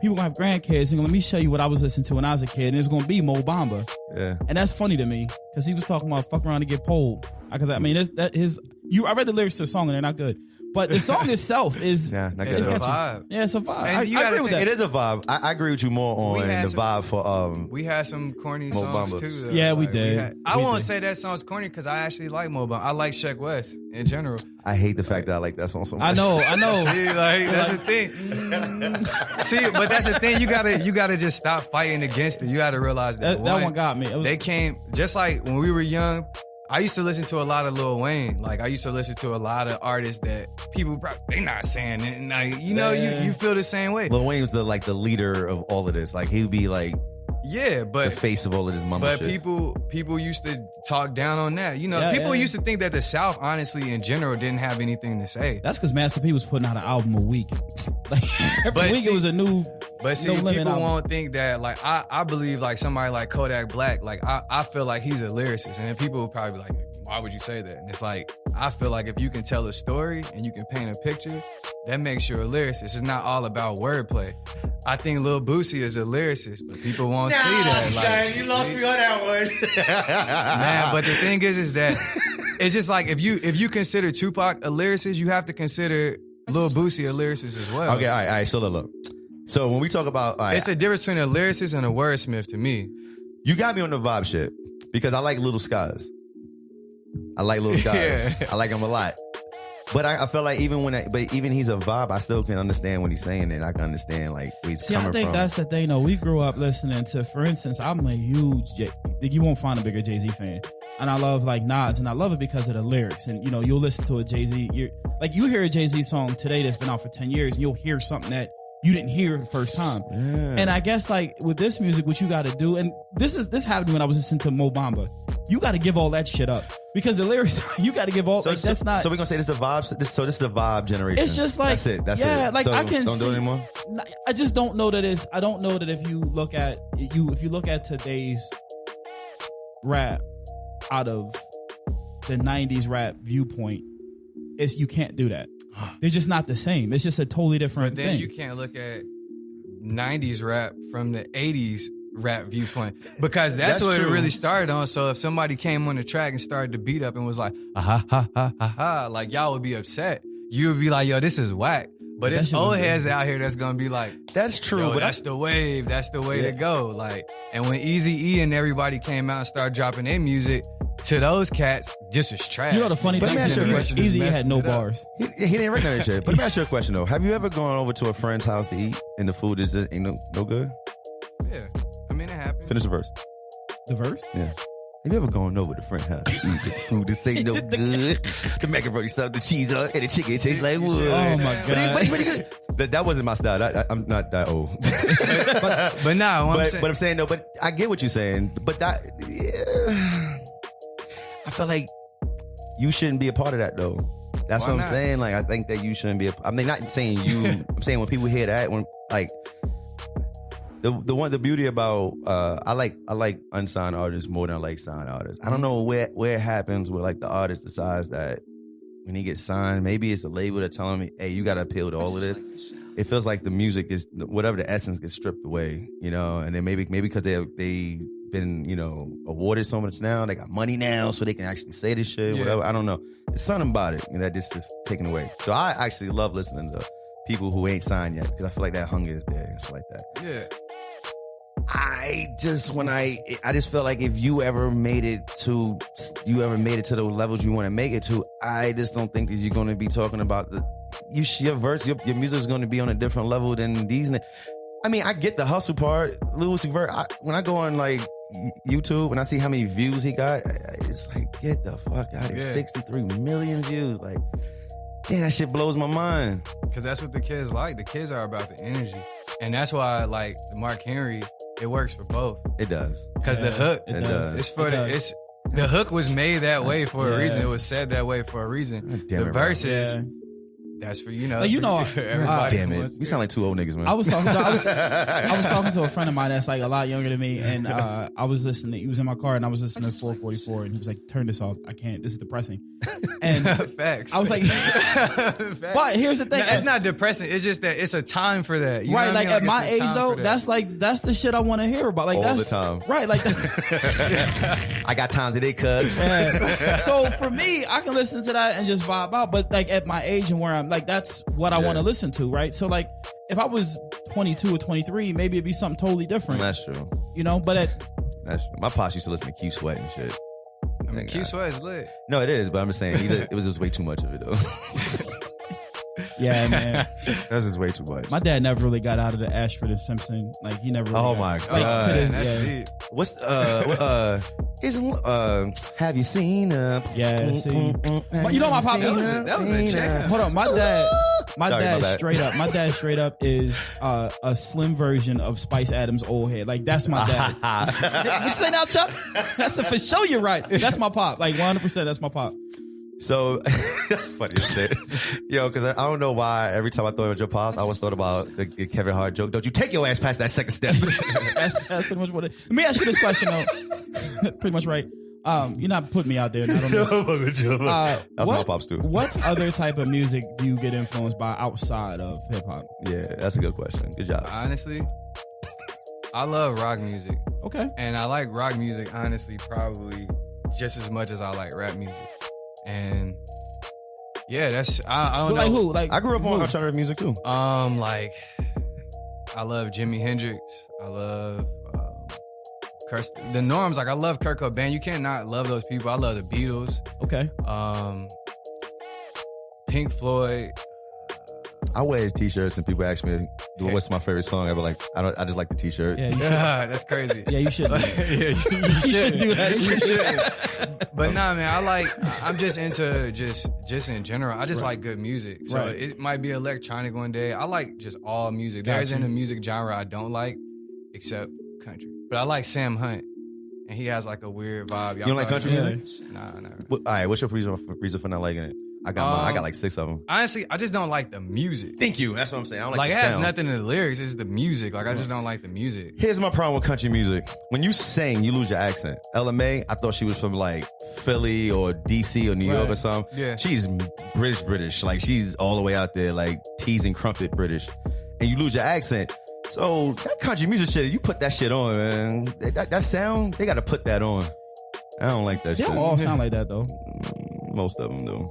people gonna have grandkids and let me show you what I was listening to when I was a kid, and it's gonna be Mo Bamba. Yeah. And that's funny to me because he was talking about fuck around and get pulled. Because I mean, I read the lyrics to the song and they're not good, but the song itself is Yeah, not it's good. a catchy. vibe. Yeah, it's a vibe. And you I gotta agree with think that. It is a vibe. I agree with you more We on had the some- vibe for We had some corny Mo songs Bamba. too. Though. Yeah, we Like, did. I We won't did. say that song's corny because I actually like Mo Bamba. I like Sheck West in general. I hate the fact that I like that song so much. I know. See, like that's the thing. See, but that's the thing. You gotta just stop fighting against it. You gotta realize that That one got me. It was, they came just like when we were young. I used to listen to a lot of Lil Wayne. Like I used to listen to a lot of artists that people probably they not saying it. And like, you know, Yeah. you feel the same way. Lil Wayne was the leader of all of this. Like he would be like Yeah, the but face of all of this mumble But shit. people used to talk down on that. You know, Yeah, people yeah. used to think that the South, honestly, in general, didn't have anything to say. that's because Master P was putting out an album a week. Like every But week see- it was a new. But see, No Limit people album. won't think that. Like, I believe like somebody like Kodak Black. Like, I feel like he's a lyricist, and then people will probably be like, why would you say that? And it's like, I feel like if you can tell a story and you can paint a picture, that makes you a lyricist. It's not all about wordplay. I think Lil Boosie is a lyricist, but people won't see that. Like, you lost me on that one. man, but the thing is that it's just like if you consider Tupac a lyricist, you have to consider Lil Boosie a lyricist as well. Okay, all right. So look. So when we talk about, all right, It's a difference between a lyricist and a wordsmith to me. you got me on the vibe shit because I like Little Skies. I like Little Skies. Yeah. I like him a lot. But I feel like even he's a vibe, I still can understand what he's saying, and I can understand like where he's See, I coming think from. that's the thing. Though we grew up listening to, for instance, I'm a huge you won't find a bigger Jay-Z fan, and I love like Nas, and I love it because of the lyrics. And you know, you'll listen to a Jay-Z, you hear a Jay-Z song today that's been out for 10 years, and you'll hear something that you didn't hear the first time. Yeah. And I guess like with this music, what you got to do, and this happened when I was listening to Mo Bamba. You got to give all that shit up because the lyrics you got to give all. That's not. So we're gonna say this is the vibe. This is the vibe generation. It's just like that's it. That's yeah, it. like So I can don't see, do it anymore. I just don't know that it's. I don't know that if you look at today's rap out of the '90s rap viewpoint, you can't do that. They're just not the same. It's just a totally different But then thing. you can't look at 90s rap from the 80s rap viewpoint because that's what true. it really started on. So if somebody came on the track and started to beat up and was like, ha ha ha ha ha, like y'all would be upset. You would be like, yo, this is whack. But That it's shit was old good. heads out here that's gonna be like, That's true. yo, but that's the wave. That's the way to go. Like, and when Eazy-E and everybody came out and started dropping their music, to those cats, this is trash. You know the funny thing is, Easy had no bars. He didn't write none of that shit. But let me ask you a question though. Have you ever gone over to a friend's house to eat and the food ain't no good? Yeah, I mean it happens. Finish the verse. The verse? Yeah. Have you ever gone over to a friend's house to eat the food that ain't no good? The macaroni stuff, the cheese on, and the chicken tastes like wood. Oh my god! But that wasn't my style. I'm not that old. but nah, but I'm saying no. But I get what you're saying. But that, yeah, I feel like you shouldn't be a part of that though. That's what I'm saying. Like I think that you shouldn't be. I mean, not saying you. I'm saying when people hear that, when like. The beauty about I like unsigned artists more than I like signed artists. I don't know where it happens where like the artist decides that when he gets signed, maybe it's the label that telling me, hey, you got to appeal to all of this. It feels like the music is whatever the essence gets stripped away, you know. And then maybe because they been awarded so much now, they got money now, so they can actually say this shit, whatever. I don't know. It's something about it that just is taken away. So I actually love listening to people who ain't signed yet because I feel like that hunger is there and shit like that. Yeah. I just feel like if you ever made it to the levels you want to make it to, I just don't think that you're going to be talking about your verse, your music is going to be on a different level than these. I mean, I get the hustle part, Louis Vert. When I go on like YouTube and I see how many views he got, it's like get the fuck out of here. 63 million views, like. Yeah, that shit blows my mind. Because that's what the kids like. The kids are about the energy. And that's why, like, Marc Henry, it works for both. It does. Because the hook, it does. It's for the hook was made that way for a reason. It was said that way for a reason. Damn the verses, that's for, for everybody. Damn it. We sound like two old niggas, man. I was talking to a friend of mine that's like a lot younger than me, and I was listening. He was in my car, and I was listening to 444, and he was like, "Turn this off. I can't. This is depressing." And facts. I was like, "But here's the thing. No, it's not depressing. It's just that it's a time for that. You know right? Like I mean? at my age, though, that's the shit I want to hear about. Like all that's the time. Right? Like that. I got time today, cuz. So for me, I can listen to that and just vibe out. But like at my age and where I'm, like that's what I want to listen to, right? So like if I was 22 or 23, maybe it'd be something totally different. That's true. That's true. My pops used to listen to Q Sweat and shit. I mean, Q Sweat is lit. No, it is, but I'm just saying it was just way too much of it though. Yeah, man. That's just way too much. My dad never really got out of the Ashford and Simpson. Like he never. Really my god. Like, to this, That's what's have you seen Yeah, see. But you know my pop. That was a check. Hold on, my dad straight up is a slim version of Spice Adams' old head. Like that's my dad. What you say now, Chuck? That's for sure. You're right. That's my pop. Like 100%. That's my pop. So that's funny as shit. Yo, because I don't know why every time I thought about your pops, I always thought about the Kevin Hart joke. Don't you take your ass past that second step. that's pretty much what it is. Let me ask you this question though. Pretty much right. You're not putting me out there. That's my pops too. What other type of music do you get influenced by outside of hip hop? Yeah, that's a good question. Good job. Honestly, I love rock music. Okay. And I like rock music, honestly, probably just as much as I like rap music. And yeah, that's I don't know. Like who? Like I grew up on alternative music too. Like I love Jimi Hendrix. I love the Norms. Like I love Kurt Cobain. You can't not love those people. I love the Beatles. Okay. Pink Floyd. I wear his t-shirts and people ask me, what's my favorite song ever? Like, I just like the t-shirt. Yeah, that's crazy. Yeah, you should. You should do that. You should. But nah, man, I'm just into just in general. I just like good music. So it might be electronic one day. I like just all music. There isn't a music genre I don't like except country. But I like Sam Hunt. And he has like a weird vibe. You don't like country music? Nah. All right, what's your reason for not liking it? I got like 6 of them. Honestly, I just don't like the music. Thank you. That's what I'm saying. I don't like it the has sound. nothing to the lyrics. It's the music. Like I just don't like the music. Here's my problem with country music. When you sing, you lose your accent. LMA, I thought she was from like Philly or DC or New York or something. Yeah. She's British. Like she's all the way out there, like teasing crumpet British. And you lose your accent. So that country music shit, you put that shit on, man. That sound, they got to put that on. I don't like that shit. They don't all sound like that though. Most of them do.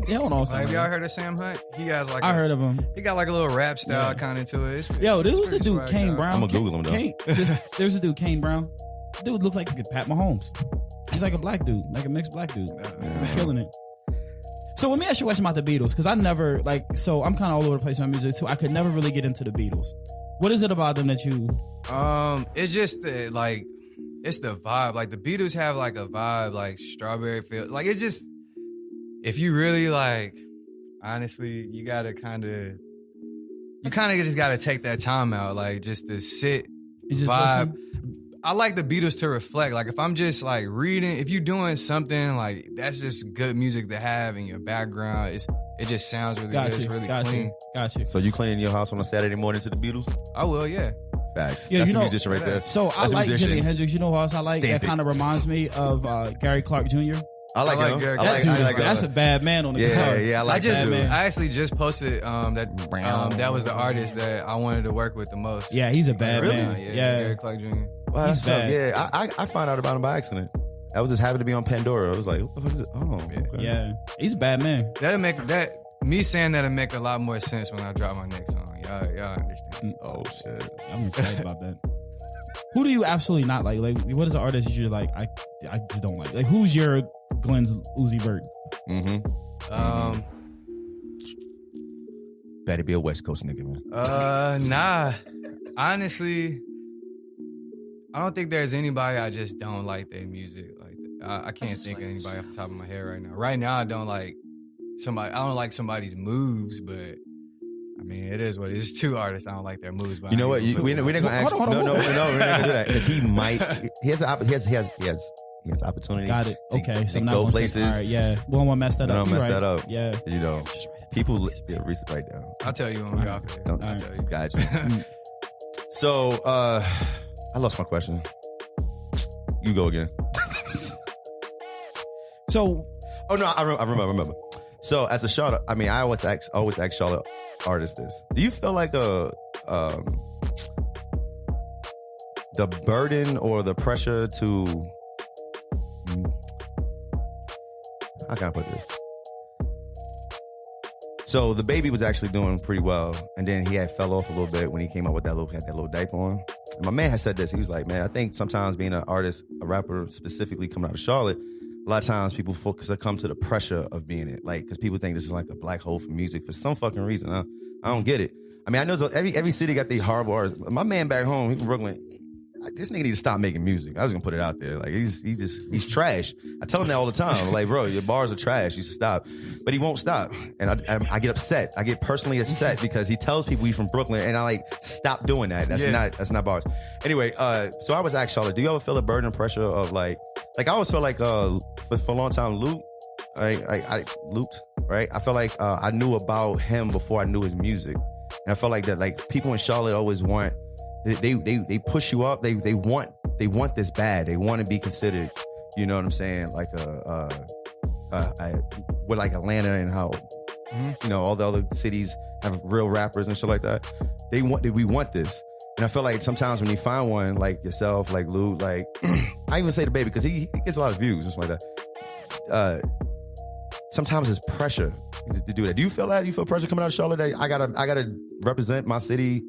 They don't all sound Have like y'all that. heard of Sam Hunt? He has like I heard of him. He got like a little rap style kind of to it. Yo, this was a dude, Kane Brown. I'm gonna Google him though. There's a dude, Kane Brown. Dude looks like he could pat Mahomes. He's he's like a black dude, like a mixed black dude. Killing it. So let me ask you a question about the Beatles, because I never, so I'm kind of all over the place on music too. I could never really get into the Beatles. What is it about them that you... It's just it's the vibe. Like, the Beatles have, like, a vibe, like, Strawberry Fields. Like, it's just, if you really, like, honestly, you gotta just gotta take that time out, like, just to sit, just vibe. listen? I like the Beatles to reflect. Like, if I'm just, like, reading, if you're doing something, like, that's just good music to have in your background. It just sounds really good. It's really clean. Got you. So you cleaning your house on a Saturday morning to the Beatles? I will, yeah. Facts. Yeah, that's a musician right there. So I like Jimi Hendrix. You know who else I like? That kind of reminds me of Gary Clark Jr. I like him. Gary. That's a bad man on the guitar. Yeah, I like that. I actually just posted that was the artist that I wanted to work with the most. Yeah, he's a bad man. Yeah, Gary Clark Jr. Well, he's bad. Yeah, I found out about him by accident. I was just happy to be on Pandora. I was like, what the fuck is it? Oh, okay. Yeah, he's a bad man. Me saying that'll make a lot more sense when I drop my next song. Y'all understand? Oh shit, I'm excited about that. Who do you absolutely not like? Like, what is the artist you're like? I just don't like. Like, who's your Glenn's Uzi Vert? Better be a West Coast nigga, man. Nah. Honestly, I don't think there's anybody I just don't like their music. Like, I can't think of anybody off the top of my head right now. Right now, I don't like somebody's moves, but I mean, it is what it is. It's two artists. I don't like their moves. But you know what? We're not gonna ask. No, we're not gonna do that because he has opportunity. Got it. Okay, so now go places. All right, yeah, we don't want to mess that up. Mess that up. Yeah, you know, people right down. I'll tell you when we're off here. I'll tell you. Gotcha. So, I lost my question. You go again. So, I remember. So as a Charlotte, I mean, I always ask Charlotte artists this. Do you feel like the burden or the pressure to, how can I put this? So the Baby was actually doing pretty well, and then he had fell off a little bit when he came out with had that little diaper on. And my man had said this. He was like, man, I think sometimes being an artist, a rapper specifically coming out of Charlotte, a lot of times people come to the pressure of being it, like, because people think this is like a black hole for music for some fucking reason. I don't get it. I mean, I know every city got these horrible artists. My man back home, he from Brooklyn, this nigga need to stop making music. I was gonna put it out there. Like, he's trash. I tell him that all the time. Like, bro, your bars are trash. You should stop. But he won't stop. And I get upset. I get personally upset because he tells people he's from Brooklyn, and I like, stop doing that. That's not bars. Anyway, so I was asked Charlotte, do you ever feel the burden and pressure of like I always feel like for a long time, Luke, right? I feel like I knew about him before I knew his music, and I felt like that, like, people in Charlotte always want, they push you up. They want this bad. They want to be considered, you know what I'm saying? Like with like Atlanta and how, you know, all the other cities have real rappers and shit like that. We want this. And I feel like sometimes when you find one like yourself, like Lou, like I even say the Baby because he gets a lot of views and stuff like that. Sometimes it's pressure to do that. Do you feel that? Do you feel pressure coming out of Charlotte that I gotta represent my city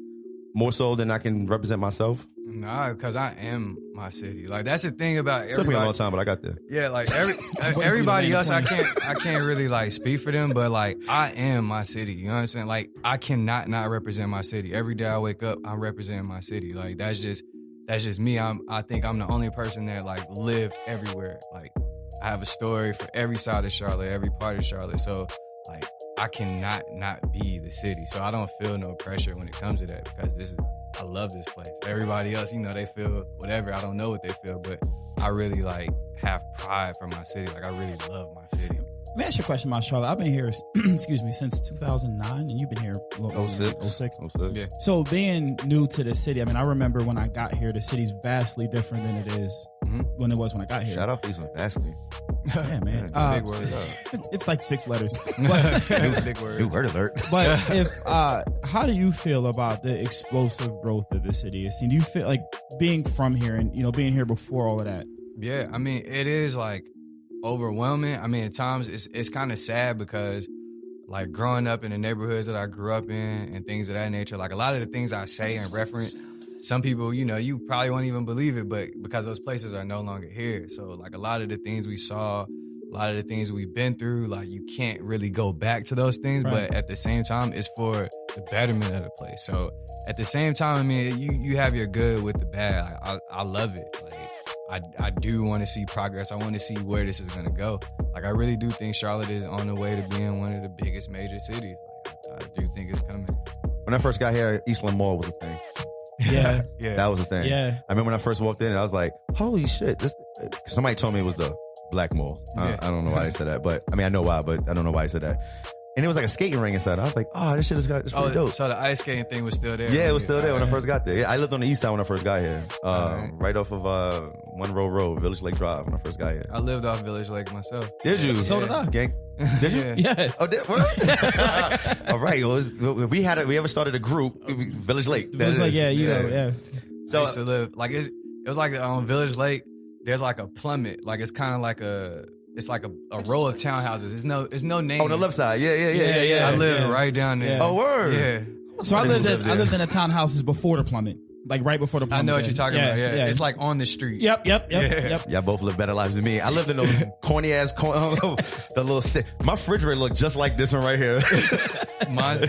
more so than I can represent myself? Nah, because I am my city. Like, that's the thing about everybody. It took me a long time, but I got there. Yeah, like everybody else, I can't really like speak for them, but like, I am my city. You know what I'm saying? Like, I cannot not represent my city. Every day I wake up, I'm representing my city. Like, that's just me. I think I'm the only person that like lived everywhere. Like, I have a story for every side of Charlotte, every part of Charlotte. So like, I cannot not be the city. So I don't feel no pressure when it comes to that, because I love this place. Everybody else, you know, they feel whatever. I don't know what they feel, but I really like have pride for my city. Like, I really love my city. Let me ask you a question about Charlotte. I've been here, excuse me, since 2009, and you've been here 06. Yeah. So being new to the city, I mean, I remember when I got here, the city's vastly different than it is when it was when I got here. Shout out for you, vastly. Yeah, man. Big word. It's like 6 letters. But, big word. New word alert. But how do you feel about the explosive growth of the city? Do you feel like being from here and, you know, being here before all of that? Yeah, I mean, it is like overwhelming. I mean, at times it's kind of sad because, like, growing up in the neighborhoods that I grew up in and things of that nature, like, a lot of the things I say and reference some people, you know, you probably won't even believe it, but because those places are no longer here. So like a lot of the things we saw, a lot of the things we've been through, like you can't really go back to those things, right. But at the same time, it's for the betterment of the place. So at the same time, I mean, you have your good with the bad. I love it. Like I do want to see progress. I want to see where this is going to go. Like I really do think Charlotte is on the way to being one of the biggest major cities. Like I do think it's coming. When I first got here, Eastland Mall was a thing. Yeah. Yeah. That was a thing. Yeah. I remember when I first walked in, I was like, holy shit. Somebody told me it was the Black Mall. I don't know why they said that, but I mean, I know why, but I don't know why they said that. And it was like a skating ring inside. I was like, oh, this shit is pretty dope. So the ice skating thing was still there? Yeah, it was still there when I first got there. Yeah, I lived on the east side when I first got here. Right off of Monroe Road, Village Lake Drive when I first got here. I lived off Village Lake myself. Did you? So did I. Gang? Did you? Yeah. Oh, all right. Well, we ever started a group, Village Lake. Village Lake, yeah, you know, yeah. So I used to live, like, it was like on Village Lake, there's like a plummet. Like, it's kind of like it's like a row of townhouses. There's no name. On the left side. Yeah. I lived right down there. Yeah. Oh, word. Yeah. So I lived in the townhouses before the plummet. Like right before the plummet. I know what you're talking about. Yeah. It's like on the street. Yep. Y'all both live better lives than me. I lived in those corny ass, the little. My refrigerator looked just like this one right here. Mine's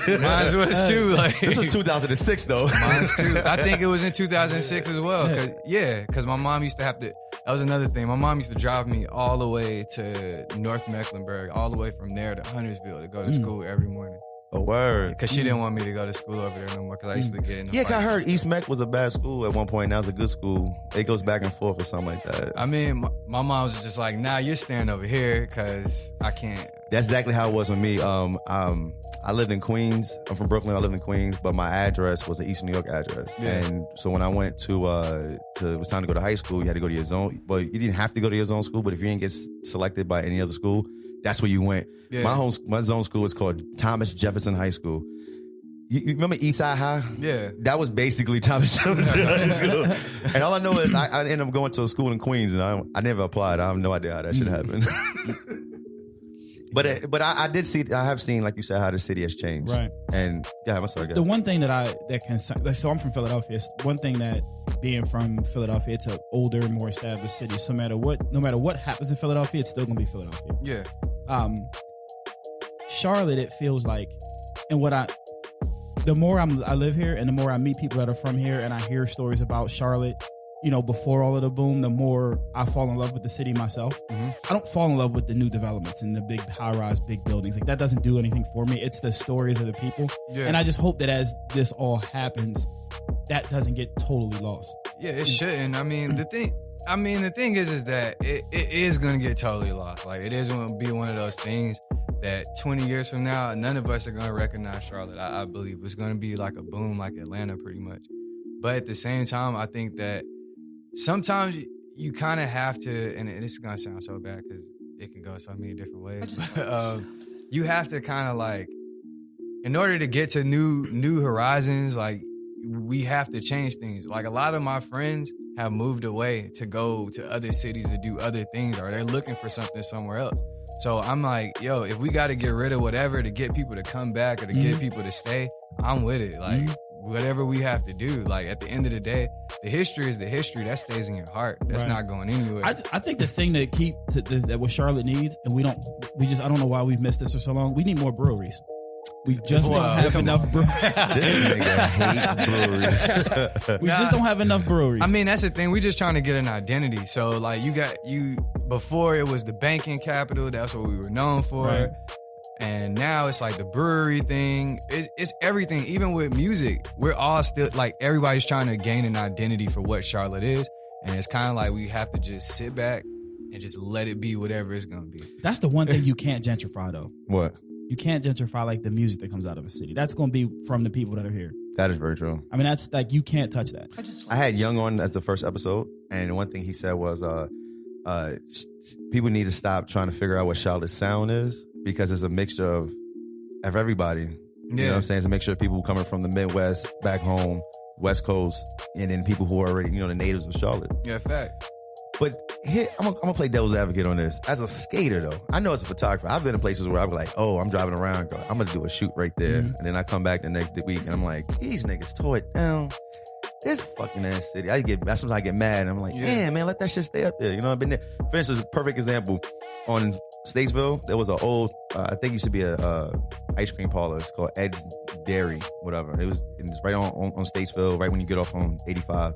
was too. Like, this was 2006 though. Mine's too. I think it was in 2006 as well. Because my mom used to have to. That was another thing. My mom used to drive me all the way to North Mecklenburg, all the way from there to Huntersville to go to school every morning. Oh, word. Because she didn't want me to go to school over there no more because I used to get in the I heard East Meck was a bad school at one point. Now it's a good school. It goes back and forth or something like that. I mean, my mom was just like, nah, you're staying over here because I can't. That's exactly how it was with me. I lived in Queens. I'm from Brooklyn. I lived in Queens, but my address was an East New York address. Yeah. And so when I went it was time to go to high school, you had to go to your zone. But you didn't have to go to your zone school, but if you didn't get selected by any other school, that's where you went. Yeah. My zone school is called Thomas Jefferson High School. You remember Eastside High? Yeah. That was basically Thomas Jefferson High School. And all I know is I ended up going to a school in Queens, and I never applied. I have no idea how that should happen. But I have seen, like you said, how the city has changed. Right. And I'm sorry. The one thing so I'm from Philadelphia. One thing that being from Philadelphia, it's an older, more established city. So no matter what happens in Philadelphia, it's still gonna be Philadelphia. Yeah. Charlotte, it feels like, and the more I live here, and the more I meet people that are from here, and I hear stories about Charlotte. You know, before all of the boom, the more I fall in love with the city myself. Mm-hmm. I don't fall in love with the new developments and the big high-rise, big buildings. Like, that doesn't do anything for me. It's the stories of the people. Yeah. And I just hope that as this all happens, that doesn't get totally lost. Yeah, it shouldn't. I mean, the thing is that it is going to get totally lost. Like, it is going to be one of those things that 20 years from now, none of us are going to recognize Charlotte. I believe it's going to be like a boom, like Atlanta, pretty much. But at the same time, I think that sometimes you kind of have to, and this is going to sound so bad because it can go so many different ways. You have to kind of like, in order to get to new horizons, like we have to change things. Like a lot of my friends have moved away to go to other cities to do other things, or they're looking for something somewhere else. So I'm like, yo, if we got to get rid of whatever to get people to come back or to get people to stay, I'm with it. Like, whatever we have to do, like at the end of the day, the history is the history that stays in your heart. That's not going anywhere. I think the thing that what Charlotte needs, and I don't know why we've missed this for so long. We need more breweries. We just don't have enough breweries. This nigga hates breweries. We just don't have enough breweries. I mean, that's the thing. We just trying to get an identity. So like before it was the banking capital. That's what we were known for. Right. And now it's like the brewery thing. It's everything. Even with music, we're all still like, everybody's trying to gain an identity for what Charlotte is. And it's kind of like we have to just sit back and just let it be whatever it's going to be. That's the one thing you can't gentrify though. What? You can't gentrify like the music that comes out of a city. That's going to be from the people that are here. That is very true. I mean, that's like, you can't touch that. I had Young on as the first episode, and one thing he said was people need to stop trying to figure out what Charlotte's sound is, because it's a mixture of everybody. You know what I'm saying? It's a mixture of people coming from the Midwest, back home, West Coast, and then people who are already, the natives of Charlotte. Yeah, fact. But here, I'm gonna play devil's advocate on this. As a skater, though, I know as a photographer, I've been in places where I'm like, oh, I'm driving around, I'm gonna do a shoot right there, and then I come back the next week and I'm like, these niggas tore it down. this fucking ass city. Sometimes I get mad and I'm like, damn, man, let that shit stay up there. You know, I've been there. For instance, perfect example, on Statesville, there was an old, I think it used to be a ice cream parlor. It's called Ed's Dairy, whatever. It's right on Statesville, right when you get off on 85.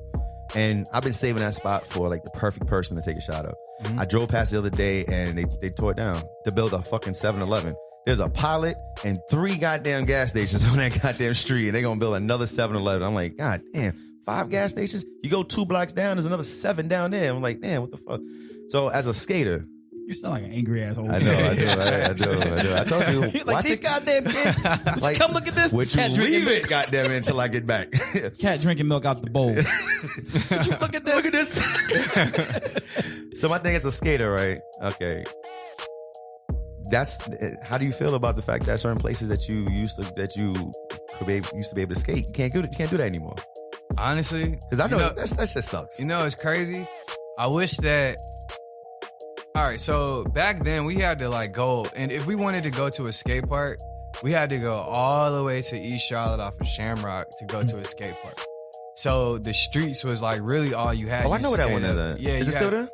And I've been saving that spot for like the perfect person to take a shot of. I drove past the other day and they tore it down to build a fucking 7-Eleven. There's a pilot and 3 goddamn gas stations on that goddamn street, and they're gonna build another 7-Eleven. I'm like, God damn, 5 gas stations? You go 2 blocks down, there's another 7 down there. I'm like, damn, what the fuck? So as a skater, you sound like an angry ass old man. I do. I told you. Like, these goddamn kids. Like, come look at this. Would you leave it, goddamn it, until I get back? Cat drinking milk out the bowl. Would you look at this? Look at this. So my thing as a skater, right? Okay. How do you feel about the fact that certain places that you used to be able to skate, you can't do that anymore? Honestly, because I know that just sucks. You know, it's crazy. I wish that. All right, so back then we had to like go, and if we wanted to go to a skate park, we had to go all the way to East Charlotte off of Shamrock to go to a skate park. So the streets was like really all you had. Oh, I know where that one is at. Yeah, is it still there?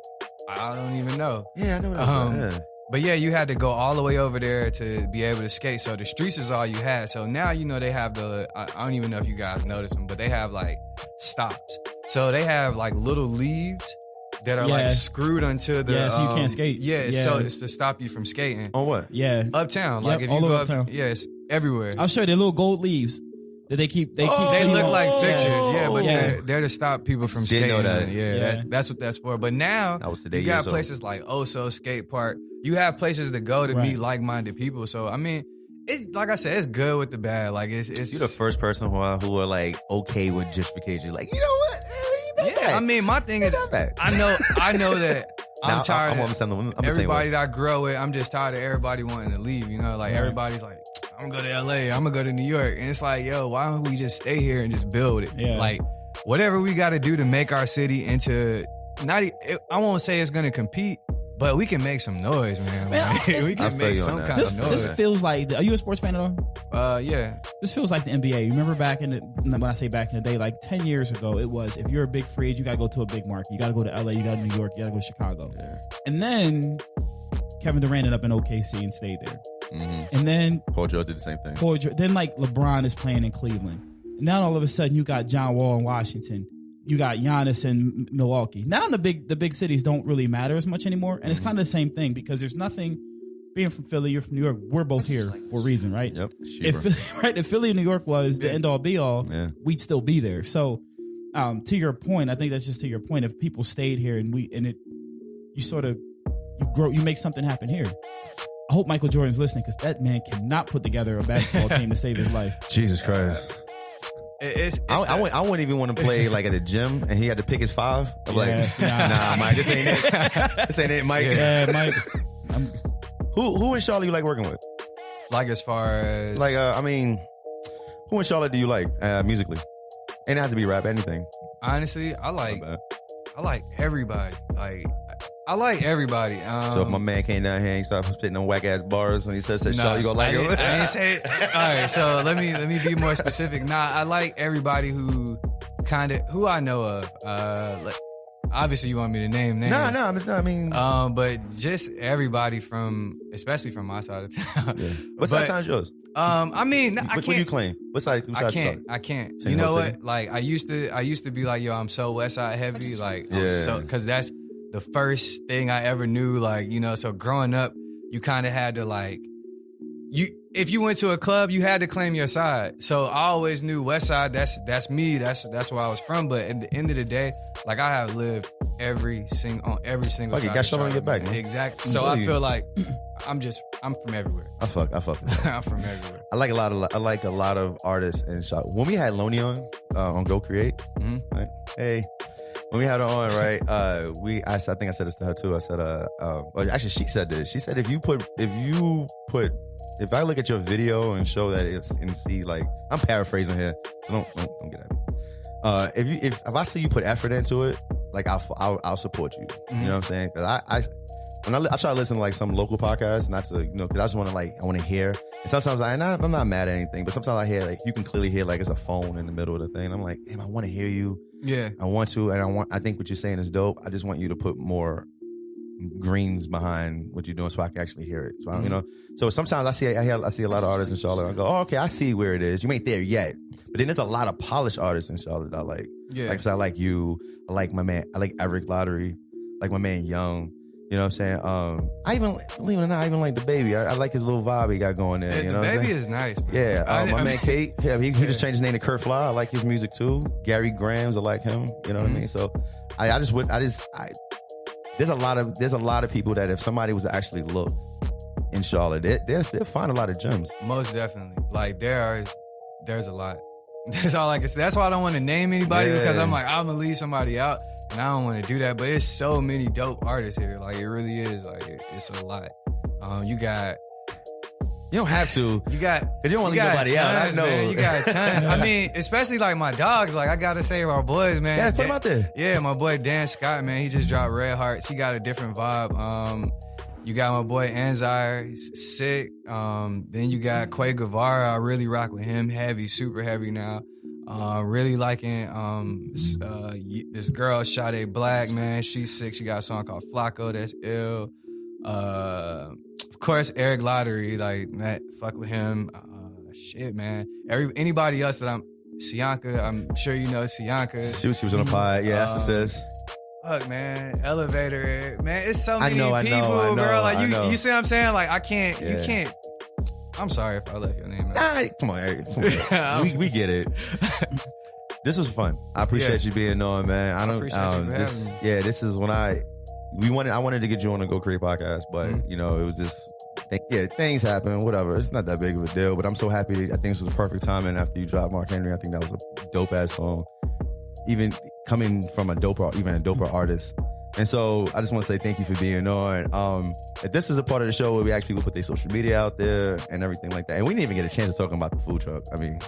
I don't even know. Yeah, I know where that is. But yeah, you had to go all the way over there to be able to skate. So the streets is all you had. So now, you know, they have I don't even know if you guys notice them, but they have like stops. So they have like little leaves that are like screwed onto the... Yeah, so you can't skate. Yeah, so it's to stop you from skating. On what? Yeah. Uptown. Yep, Like if you go uptown. Yeah, it's everywhere. I'll show you the little gold leaves that they keep. They look like fixtures. Yeah, but they're to stop people from skating. Didn't know that. Yeah. That's what that's for. But now, you got places like Oso Skate Park. You have places to go to meet like-minded people. So, I mean... It's like I said, it's good with the bad. Like it's you're the first person who are like okay with gentrification. Like, you know what? Yeah, I mean, my thing is, I know that I'm tired of everybody that I grow with. I'm just tired of everybody wanting to leave. You know, like everybody's like, I'm gonna go to LA, I'm gonna go to New York, and it's like, yo, why don't we just stay here and just build it? Yeah. Like whatever we got to do to make our city into I won't say it's gonna compete. But we can make some noise, man. Like, we can make some kind of noise. This feels like... Are you a sports fan at all? Yeah. This feels like the NBA. You remember when I say back in the day, like 10 years ago, it was, if you're a big free agent, you got to go to a big market. You got to go to LA, you got to New York, you got to go to Chicago. Yeah. And then Kevin Durant ended up in OKC and stayed there. Mm-hmm. And then... Paul George did the same thing. Then like LeBron is playing in Cleveland. And now all of a sudden you got John Wall in Washington. You got Giannis in Milwaukee. Now the big cities don't really matter as much anymore. And it's kind of the same thing because there's nothing, being from Philly, you're from New York, we're both here for a reason, right? Yep. If Philly and New York was the end all be all, we'd still be there. So to your point, I think that's just to your point. If people stayed here you make something happen here. I hope Michael Jordan's listening because that man cannot put together a basketball team to save his life. Jesus Christ. I wouldn't even want to play like at the gym and he had to pick his 5. I'm nah, Mike, this ain't it. This ain't it, Mike. Yeah, Mike. Who in Charlotte you like working with? Like as far as like I mean, who in Charlotte do you like musically? Ain't have to be rap, anything. Honestly, I like everybody. I like everybody. So if my man came down here and started spitting on whack ass bars and he says Charlotte, you gonna like it? I didn't say it. All right, so let me be more specific. I like everybody who I know of. Like, obviously, you want me to name names? No. I mean, but just everybody especially from my side of town. Yeah. What side sounds yours? I mean, I can't. What do you claim? What side? I can't. You know what? Like I used to be like, yo, I'm so West Side heavy. Like, because that's the first thing I ever knew. Like, you know, so growing up, you kind of had to like, if you went to a club, you had to claim your side. So I always knew West Side. That's me. That's where I was from. But at the end of the day, like I have lived on every single side. You got something to get back, man. Exactly. So I feel like I'm from everywhere. I fuck with that. I'm from everywhere. I like a lot of artists and shop. When we had Loney on Go Create, right? Hey. When we had her on, right? I think I said this to her too. I said, actually, she said this. She said, if I look at your video and show that it's and see, like, I'm paraphrasing here, so don't get at me. If I see you put effort into it, like I'll support you. You know what I'm saying? Because I try to listen to like some local podcasts, not to because I just want to I want to hear. And sometimes I'm not mad at anything, but sometimes I hear like you can clearly hear like it's a phone in the middle of the thing. And I'm like, damn, I want to hear you. Yeah. I want to, and I think what you're saying is dope. I just want you to put more greens behind what you're doing so I can actually hear it. So you know, so sometimes I see a lot of artists in Charlotte. I go, oh, okay, I see where it is. You ain't there yet, but then there's a lot of polished artists in Charlotte that I like. Yeah, like I like you. I like my man. I like Eric Lottery. Like my man Young. You know what I'm saying? I even, believe it or not, I even like the baby. I like his little vibe he got going there. Yeah, you know the what I'm baby saying? is nice. Yeah, my man Kate. Yeah, he just changed his name to Kurt Fly. I like his music too. Gary Grams, I like him. You know what I mean? So there's a lot of people that if somebody was to actually look in Charlotte, they'll find a lot of gems. Most definitely. Like there's a lot. That's all I can say. That's why I don't want to name anybody because I'm like, I'm gonna leave somebody out and I don't want to do that. But it's so many dope artists here. Like it really is. Like it's a lot. You don't have to. You got because you don't want to leave nobody out. I know. Man, you got tons. I mean, especially like my dogs. Like I gotta save our boys, man. Yeah, put them out there. Yeah, my boy Dan Scott, man. He just dropped Red Hearts. He got a different vibe. You got my boy Anzire, he's sick. Then you got Quay Guevara. I really rock with him heavy, super heavy now. Really liking this girl, Sade Black, man. She's sick. She got a song called Flacco that's ill. Of course, Eric Lottery, like, Matt, fuck with him. Shit, man. Anybody else that Sianka, I'm sure you know Sianka. She was on the pod. Yeah, that's the sis. Fuck, man. Elevator, man. It's so many people, I know, girl. Like, you see what I'm saying? Like, I can't, Yeah. you can't. I'm sorry if I left your name out. Nah, come on, Eric. Come on. we get it. This was fun. I appreciate you being on, man. I appreciate you having me. Yeah, this is when I wanted to get you on the Go Create podcast, but you know, it was just things happen, whatever. It's not that big of a deal, but I'm so happy. I think this was the perfect timing after you dropped Marc Henry. I think that was a dope ass song. Even coming from a doper artist. And so I just want to say thank you for being on. This is a part of the show where we ask people to put their social media out there and everything like that. And we didn't even get a chance to talk about the food truck. I mean,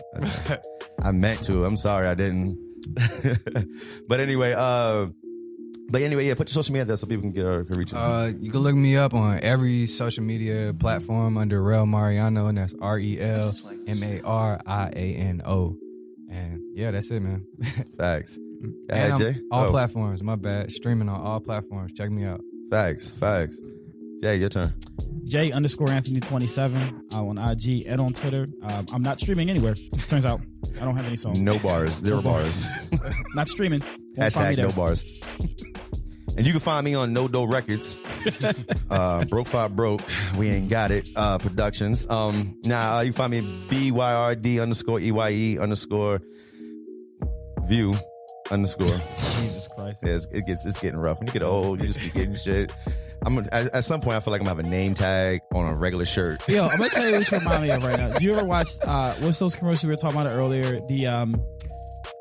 I meant to. I'm sorry I didn't. But anyway, put your social media out there so people can reach you. You can look me up on every social media platform under Rel Mariano, and that's RelMariano. And yeah, that's it, man. Facts. And Jay? All platforms, my bad. Streaming on all platforms. Check me out. Facts. Jay, your turn. J_Anthony27 on IG and on Twitter. I'm not streaming anywhere. Turns out I don't have any songs. No bars. Zero bars. Not streaming. Hashtag no bars. And you can find me on No Dough Records. Broke 5 Broke. We ain't got it. Productions. You can find me at BYRD_EYE_view_. Jesus Christ. Yeah, it's getting rough. When you get old, you just be getting shit. At some point I feel like I'm gonna have a name tag on a regular shirt. Yo, I'm gonna tell you what you remind me of right now. You ever watched what's those commercials we were talking about earlier? The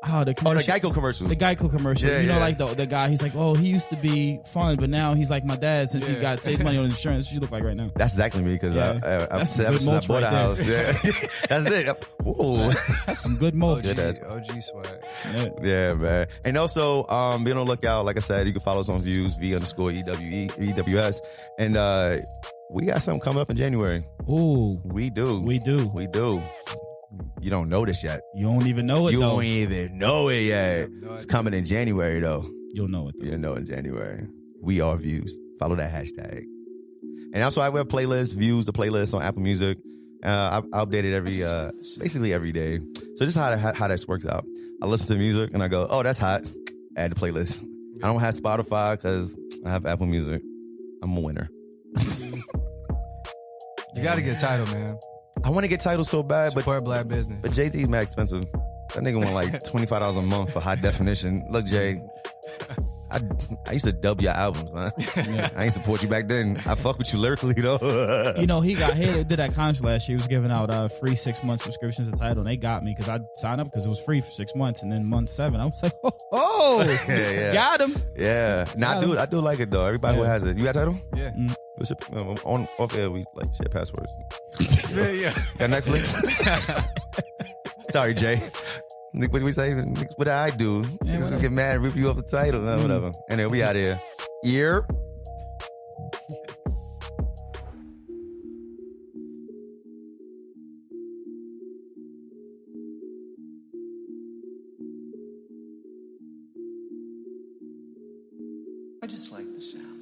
Geico commercials. The Geico commercial. Yeah, you know, like the guy, he's like, oh, he used to be fun, but now he's like my dad since he got saved money on insurance. What you look like right now. That's exactly me because I bought a house. Yeah. That's it. Whoa. That's some good mulch. OG swag. Yeah, man. And also, be on the lookout. Like I said, you can follow us on Views, V_EWS. And we got something coming up in January. Ooh. We do. You don't know this yet. You don't even know it, You though. don't even know it yet. It's coming in January, though. You'll know it, though. You'll know in January. We are Views. Follow that hashtag. And also, I have a playlist, Views, the playlist on Apple Music. I update it basically every day. So this is how this works out. I listen to music and I go, oh, that's hot. Add the playlist. I don't have Spotify because I have Apple Music. I'm a winner. You got to get a title, man. I want to get titles so bad, Support black business. But Jay-Z is mad expensive. That nigga want like $25 a month for high definition. Look, Jay, I used to dub your albums, huh? Yeah. I ain't support you back then. I fuck with you lyrically, though. You know, he did that concert last year. He was giving out free 6-month subscriptions to Tidal, and they got me because I signed up because it was free for 6 months, and then month 7, I was like, yeah. Got him. Yeah. I do like it, though. Everybody who has it. You got Tidal? Yeah. On off air, we like share passwords. Yeah. Got Netflix? Sorry, Jay. What do we say? What did I do? Niggas get mad and rip you off the title. Whatever. And then we out here. Ear. just like the sound.